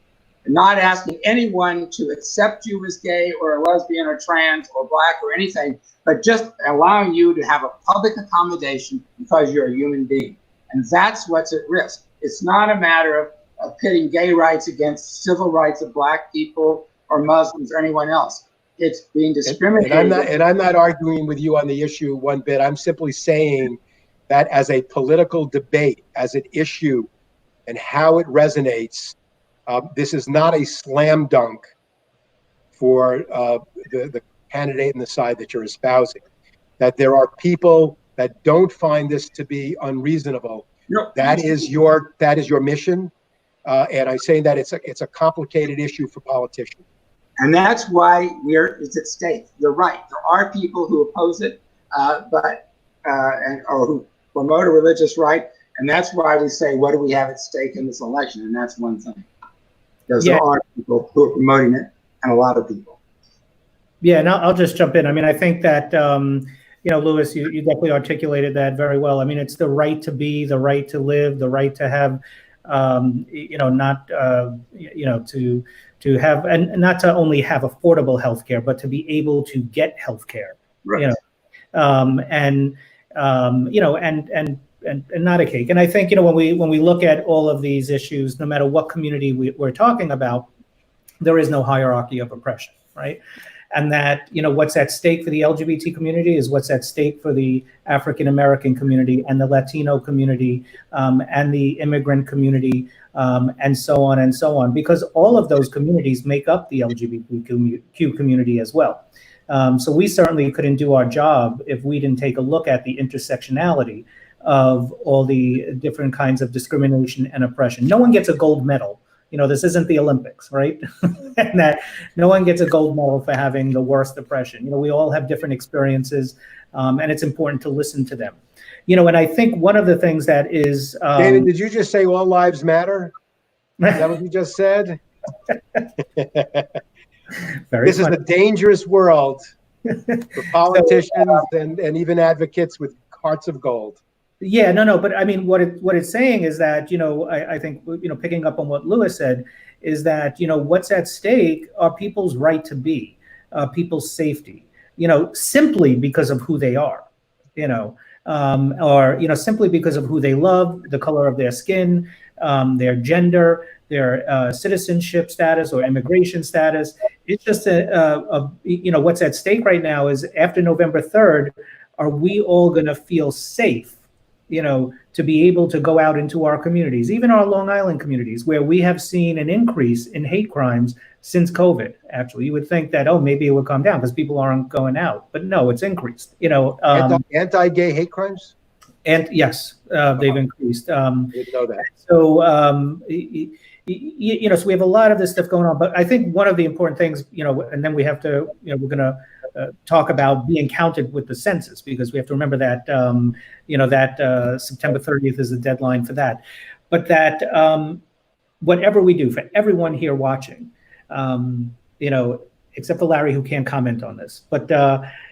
not asking anyone to accept you as gay or a lesbian or trans or black or anything, but just allowing you to have a public accommodation because you're a human being. And that's what's at risk. It's not a matter of pitting gay rights against civil rights of black people or Muslims or anyone else. It's being discriminated. And I'm not arguing with you on the issue one bit. I'm simply saying that as a political debate, as an issue, and how it resonates, this is not a slam dunk for the candidate and the side that you're espousing. That there are people that don't find this to be unreasonable. No. That is your mission, and I'm saying that it's a complicated issue for politicians. And that's why it's at stake. You're right. There are people who oppose it, or who promote a religious right, and that's why we say, what do we have at stake in this election? And that's one thing. Because there are people who are promoting it, and a lot of people. Yeah, and I'll just jump in. I mean, I think that, Louis, you definitely articulated that very well. I mean, it's the right to be, the right to live, the right to have, to have, and not to only have affordable healthcare, but to be able to get healthcare. Right. And not a cake. And I think, when we look at all of these issues, no matter what community we're talking about, there is no hierarchy of oppression, right? And that, what's at stake for the LGBT community is what's at stake for the African American community and the Latino community, and the immigrant community, and so on, because all of those communities make up the LGBTQ community as well. So we certainly couldn't do our job if we didn't take a look at the intersectionality of all the different kinds of discrimination and oppression. No one gets a gold medal. This isn't the Olympics, right? And that no one gets a gold medal for having the worst oppression. We all have different experiences, and it's important to listen to them. And I think one of the things that is... David, did you just say all lives matter? Is that what you just said? This is a dangerous world for politicians and even advocates with hearts of gold. Yeah, no, but I mean, what it's saying is that, I think, picking up on what Louis said, is that, what's at stake are people's right to be, people's safety, simply because of who they are, or simply because of who they love, the color of their skin, their gender, their citizenship status or immigration status. It's just what's at stake right now is, after November 3rd, are we all going to feel safe, to be able to go out into our communities, even our Long Island communities, where we have seen an increase in hate crimes since COVID. Actually, you would think that, maybe it would come down because people aren't going out, but no, it's increased. Anti-gay hate crimes? And yes, they've increased. Didn't know that. So, so we have a lot of this stuff going on. But I think one of the important things, and then we have to, we're going to talk about being counted with the census, because we have to remember that, September 30th is the deadline for that. But that whatever we do, for everyone here watching, except for Larry, who can't comment on this, but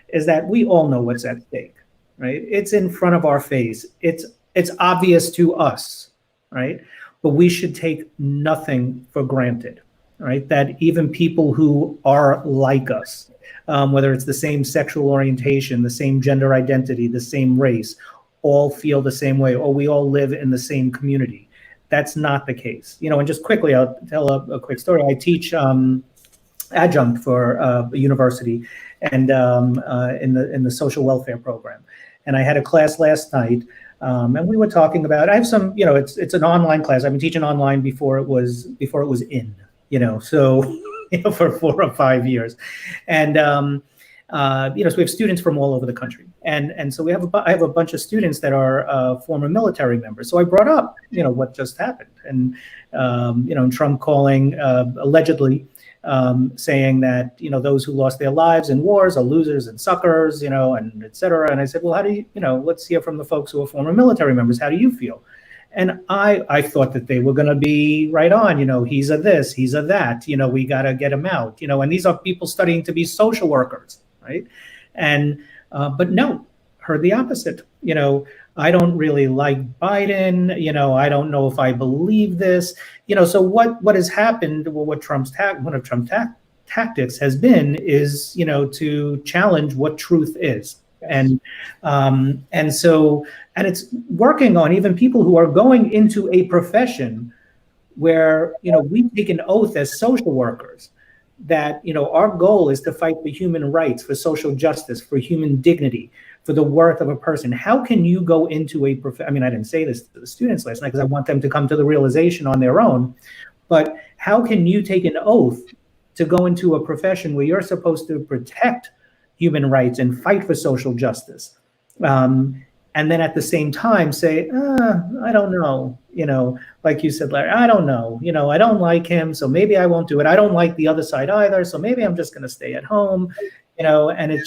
is that we all know what's at stake, right? It's in front of our face. It's obvious to us, right? But we should take nothing for granted, right? That even people who are like us, whether it's the same sexual orientation, the same gender identity, the same race, all feel the same way, or we all live in the same community. That's not the case. And just quickly, I'll tell a quick story. I teach adjunct for a university, and in the social welfare program. And I had a class last night, and we were talking about, I have some, it's an online class. I've been teaching online before it was in, so for 4 or 5 years. And so we have students from all over the country. And so I have a bunch of students that are former military members. So I brought up, what just happened, and Trump calling allegedly saying that, those who lost their lives in wars are losers and suckers, and et cetera. And I said, well, how do you, let's hear from the folks who are former military members. How do you feel? And I thought that they were going to be right on, he's a this, he's a that, we got to get him out, and these are people studying to be social workers, right? And, but no, heard the opposite, I don't really like Biden. I don't know if I believe this. So what has happened? Well, what one of Trump's tactics has been is to challenge what truth is. And it's working on even people who are going into a profession where we take an oath as social workers that our goal is to fight for human rights, for social justice, for human dignity, for the worth of a person. How can you go into I didn't say this to the students last night because I want them to come to the realization on their own, but how can you take an oath to go into a profession where you're supposed to protect human rights and fight for social justice, and then at the same time say, I don't know, like you said, Larry, I don't know, I don't like him, so maybe I won't do it. I don't like the other side either, so maybe I'm just going to stay at home, and it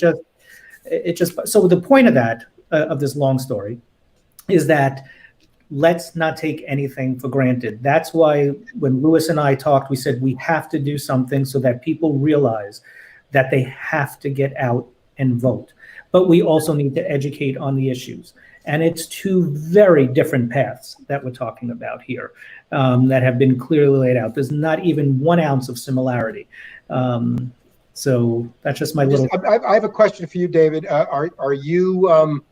just, so the point of that, of this long story is that let's not take anything for granted. That's why when Louis and I talked, we said we have to do something so that people realize that they have to get out and vote. But we also need to educate on the issues. And it's two very different paths that we're talking about here that have been clearly laid out. There's not even 1 ounce of similarity. So that's just my little... I have a question for you, David. Are you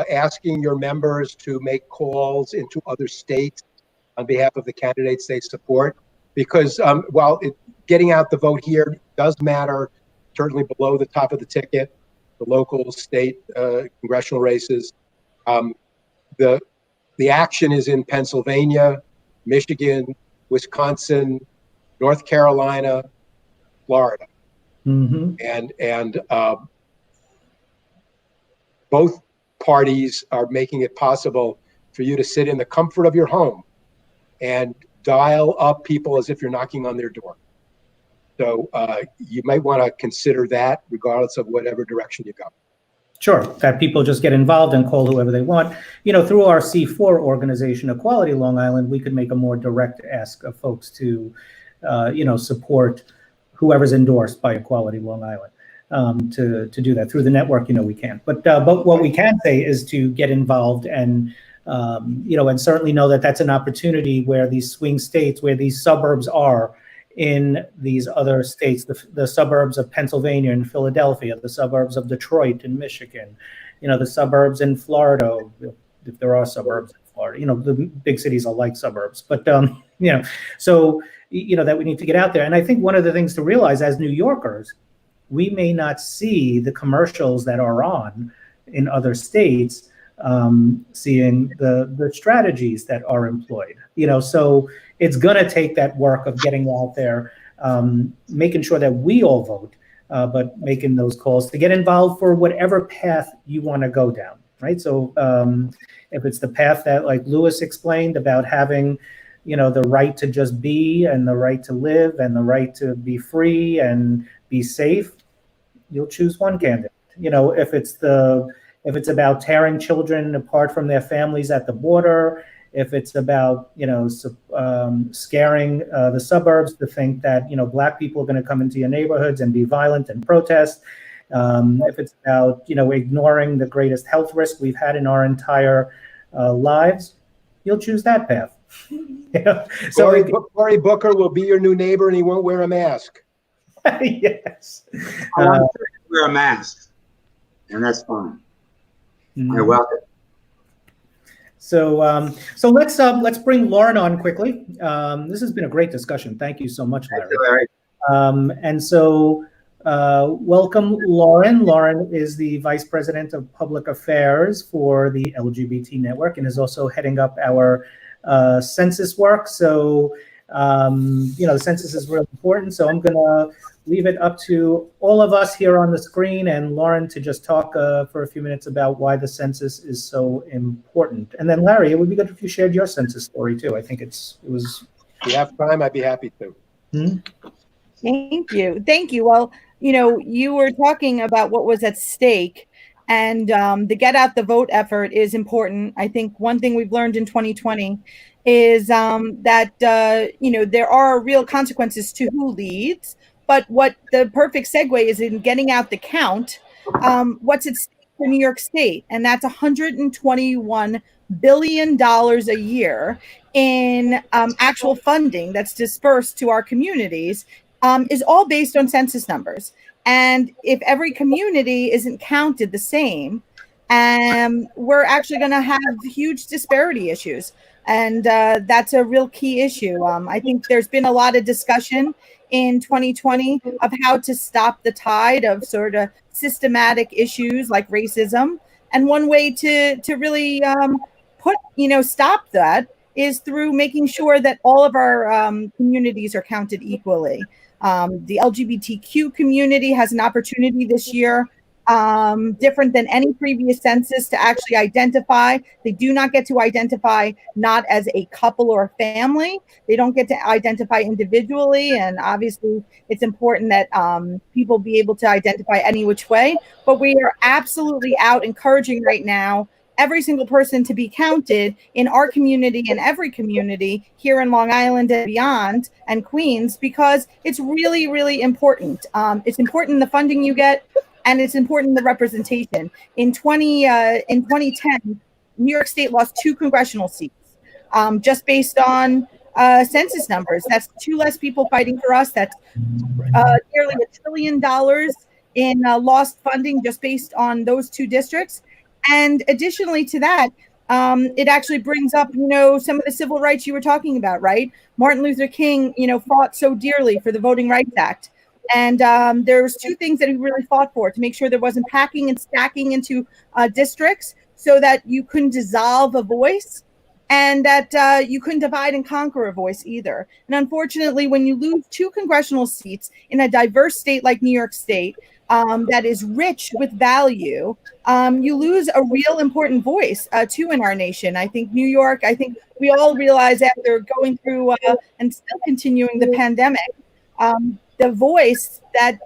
asking your members to make calls into other states on behalf of the candidates they support? Because while getting out the vote here does matter, certainly below the top of the ticket, the local, state, congressional races, the action is in Pennsylvania, Michigan, Wisconsin, North Carolina, Florida. Mm-hmm. And both parties are making it possible for you to sit in the comfort of your home and dial up people as if you're knocking on their door. So you might want to consider that regardless of whatever direction you go. Sure, that people just get involved and call whoever they want. Through our C4 organization, Equality Long Island, we could make a more direct ask of folks to, support whoever's endorsed by Equality Long Island. To do that through the network, we can. But what we can say is to get involved and and certainly know that that's an opportunity where these swing states, where these suburbs are in these other states, the suburbs of Pennsylvania and Philadelphia, the suburbs of Detroit and Michigan, the suburbs in Florida, if there are suburbs in Florida, the big cities are like suburbs, but so that we need to get out there. And I think one of the things to realize as New Yorkers, we may not see the commercials that are on in other states, seeing the strategies that are employed, so it's going to take that work of getting out there, making sure that we all vote, but making those calls to get involved for whatever path you want to go down, right? So if it's the path that, like Louis explained, about having, the right to just be and the right to live and the right to be free and be safe, you'll choose one candidate. If it's about tearing children apart from their families at the border, if it's about scaring the suburbs to think that Black people are going to come into your neighborhoods and be violent and protest, if it's about ignoring the greatest health risk we've had in our entire lives, you'll choose that path. So Cory Booker will be your new neighbor, and he won't wear a mask. Yes, I'm wear a mask, and that's fine. Mm-hmm. You're welcome. So let's bring Lauren on quickly. This has been a great discussion. Thank you so much, Larry. Thank you, Larry. And so welcome, Lauren. Lauren is the Vice President of Public Affairs for the LGBT Network and is also heading up our census work. So the census is really important. So I'm going to leave it up to all of us here on the screen and Lauren to just talk for a few minutes about why the census is so important. And then Larry, it would be good if you shared your census story too. I think it was. If you have time, I'd be happy to. Hmm? Thank you. Thank you. Well, you were talking about what was at stake, and the Get Out the Vote effort is important. I think one thing we've learned in 2020 is that, there are real consequences to who leads. But what the perfect segue is in getting out the count. What's at stake for New York State, and that's $121 billion a year in actual funding that's dispersed to our communities, is all based on census numbers. And if every community isn't counted the same, we're actually going to have huge disparity issues. And that's a real key issue. I think there's been a lot of discussion in 2020 of how to stop the tide of sort of systematic issues like racism. And one way to really stop that is through making sure that all of our communities are counted equally. The LGBTQ community has an opportunity this year, different than any previous census, to actually identify. They do not get to identify not as a couple or a family. They don't get to identify individually. And obviously, it's important that people be able to identify any which way. But we are absolutely out encouraging right now every single person to be counted in our community and every community here in Long Island and beyond and Queens, because it's really, really important. It's important the funding you get, and it's important the representation. In 2010, New York State lost 2 congressional seats just based on census numbers. That's 2 less people fighting for us. That's nearly $1 trillion in lost funding just based on those 2 districts. And additionally to that, it actually brings up, some of the civil rights you were talking about, right? Martin Luther King, fought so dearly for the Voting Rights Act. And there's 2 things that he really fought for: to make sure there wasn't packing and stacking into districts so that you couldn't dissolve a voice, and that you couldn't divide and conquer a voice either. And unfortunately, when you lose 2 congressional seats in a diverse state like New York State, that is rich with value, you lose a real important voice too in our nation. I think New York, we all realize after going through and still continuing the pandemic, the voice that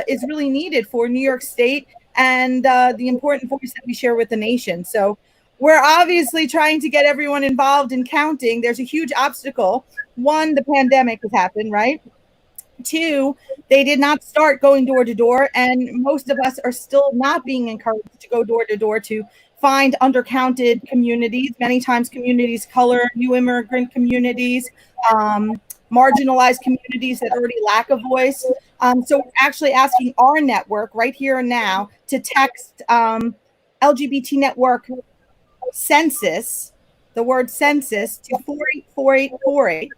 is really needed for New York State, and the important voice that we share with the nation. So we're obviously trying to get everyone involved in counting. There's a huge obstacle. 1, the pandemic has happened, right? 2, they did not start going door to door, and most of us are still not being encouraged to go door to door to find undercounted communities, many times communities color, new immigrant communities, marginalized communities that already lack a voice. So we're actually asking our network right here and now to text LGBT network census, the word census, to 484848.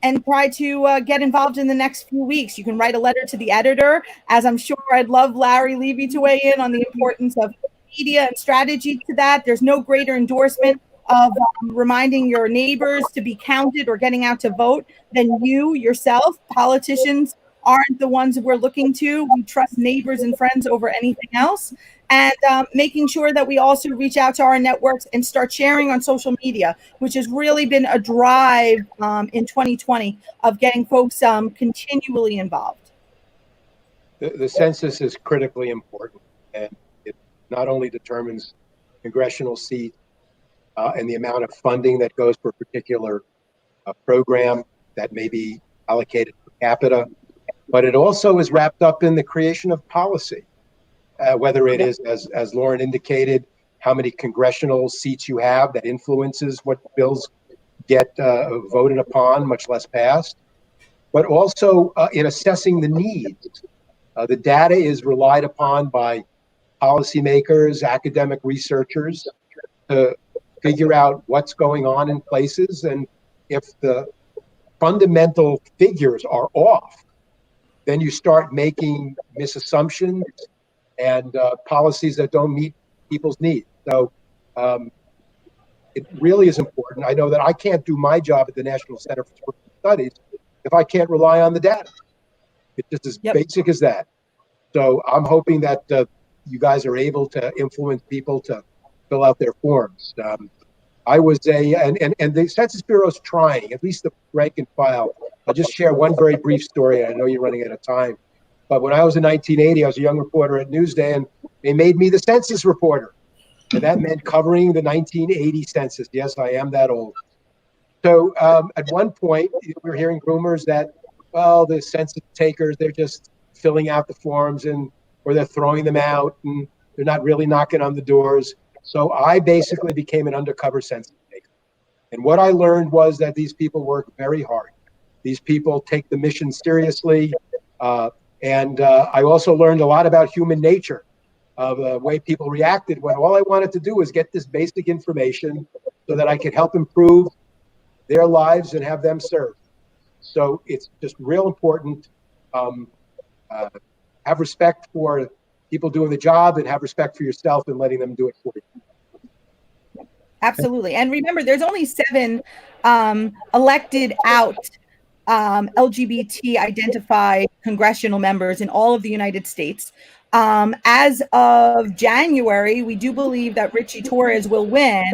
And try to get involved in the next few weeks. You can write a letter to the editor, as I'm sure I'd love Larry Levy to weigh in on the importance of media and strategy to that. There's no greater endorsement of reminding your neighbors to be counted or getting out to vote than you yourself. Politicians aren't the ones we're looking to. We trust neighbors and friends over anything else. And making sure that we also reach out to our networks and start sharing on social media, which has really been a drive in 2020 of getting folks continually involved. The census is critically important, and it not only determines congressional seats and the amount of funding that goes for a particular program that may be allocated per capita, but it also is wrapped up in the creation of policy. Whether it is, as Lauren indicated, how many congressional seats you have, that influences what bills get voted upon, much less passed, but also in assessing the needs. The data is relied upon by policymakers, academic researchers to figure out what's going on in places. And if the fundamental figures are off, then you start making misassumptions and policies that don't meet people's needs. So it really is important. I know that I can't do my job at the National Center for Suburban Studies if I can't rely on the data. It's just as basic as that. So I'm hoping that you guys are able to influence people to fill out their forms. I was and the Census Bureau is trying, at least the rank and file. I'll just share one very brief story. I know you're running out of time. But when I was in 1980, I was a young reporter at Newsday, and they made me the census reporter. And that meant covering the 1980 census. Yes, I am that old. So at one point, we were hearing rumors that, well, the census takers, they're just filling out the forms or they're throwing them out and They're not really knocking on the doors. So I basically became an undercover census taker. And what I learned was that these people work very hard. These people take the mission seriously. And I also learned a lot about human nature, of the way people reacted when all I wanted to do was get this basic information so that I could help improve their lives and have them served. So it's just real important. Have respect for people doing the job and have respect for yourself and letting them do it for you. Absolutely. And remember, there's only 7 elected out LGBT identified congressional members in all of the United States. As of January, we do believe that Richie Torres will win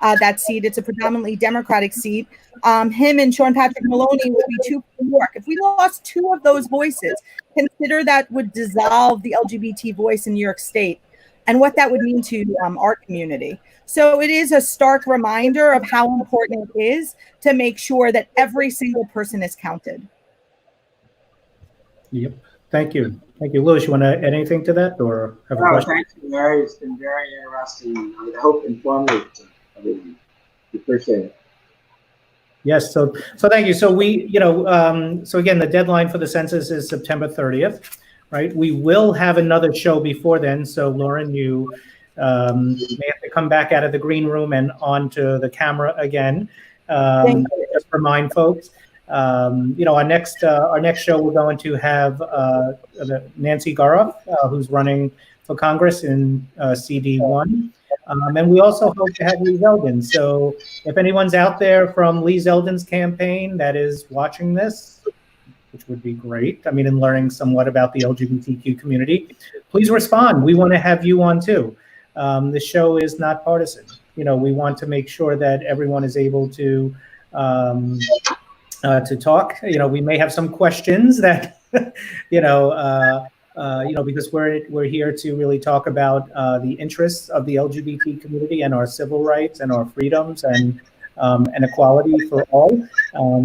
that seat. It's a predominantly Democratic seat. Him and Sean Patrick Maloney would be 2 for New York. If we lost 2 of those voices, consider that would dissolve the LGBT voice in New York State and what that would mean to our community. So it is a stark reminder of how important it is to make sure that every single person is counted. Yep. Thank you. Thank you. Louis, you want to add anything to that or have a question? Thank you, Larry. It's been very interesting. I hope informative to everyone. We appreciate it. Yes. So thank you. So so again, the deadline for the census is September 30th, right? We will have another show before then. So Lauren, you may have to come back out of the green room and onto the camera again. Just remind folks, our next show, we're going to have Nancy Garoff, who's running for Congress in CD1. And we also hope to have Lee Zeldin. So if anyone's out there from Lee Zeldin's campaign that is watching this, which would be great, I mean, and learning somewhat about the LGBTQ community, please respond. We want to have you on too. The show is not partisan. We want to make sure that everyone is able to talk. We may have some questions that, because we're here to really talk about the interests of the LGBT community and our civil rights and our freedoms and equality for all.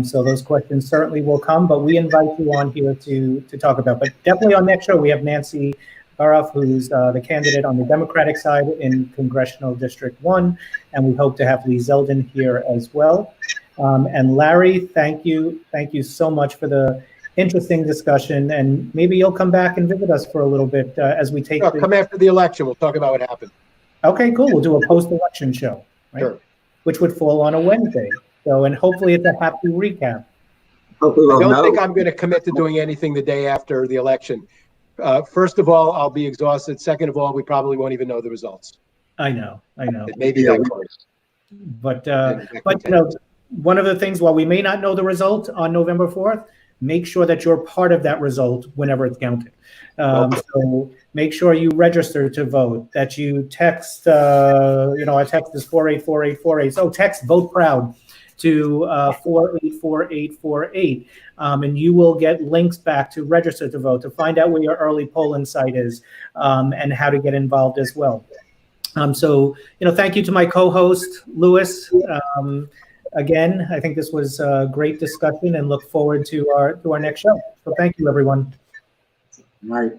So those questions certainly will come, but we invite you on here to talk about. But definitely on next show, we have Nancy Garoff, who's the candidate on the Democratic side in Congressional District 1, and we hope to have Lee Zeldin here as well. And Larry, thank you so much for the interesting discussion, and maybe you'll come back and visit us for a little bit as we take. Come after the election. We'll talk about what happened. Okay, cool. We'll do a post-election show, right? Sure. Which would fall on a Wednesday. So, and hopefully it's a happy recap. I don't think I'm going to commit to doing anything the day after the election. First of all, I'll be exhausted. Second of all, we probably won't even know the results. I know. It may be that close. But one of the things, while we may not know the result on November 4th, make sure that you're part of that result whenever it's counted. So make sure you register to vote, that you text, our text is 484848. So text Vote Proud to 484848. And you will get links back to register to vote, to find out where your early polling site is, and how to get involved as well. Thank you to my co-host, Louis. Again, I think this was a great discussion and look forward to our next show. So thank you, everyone. All right.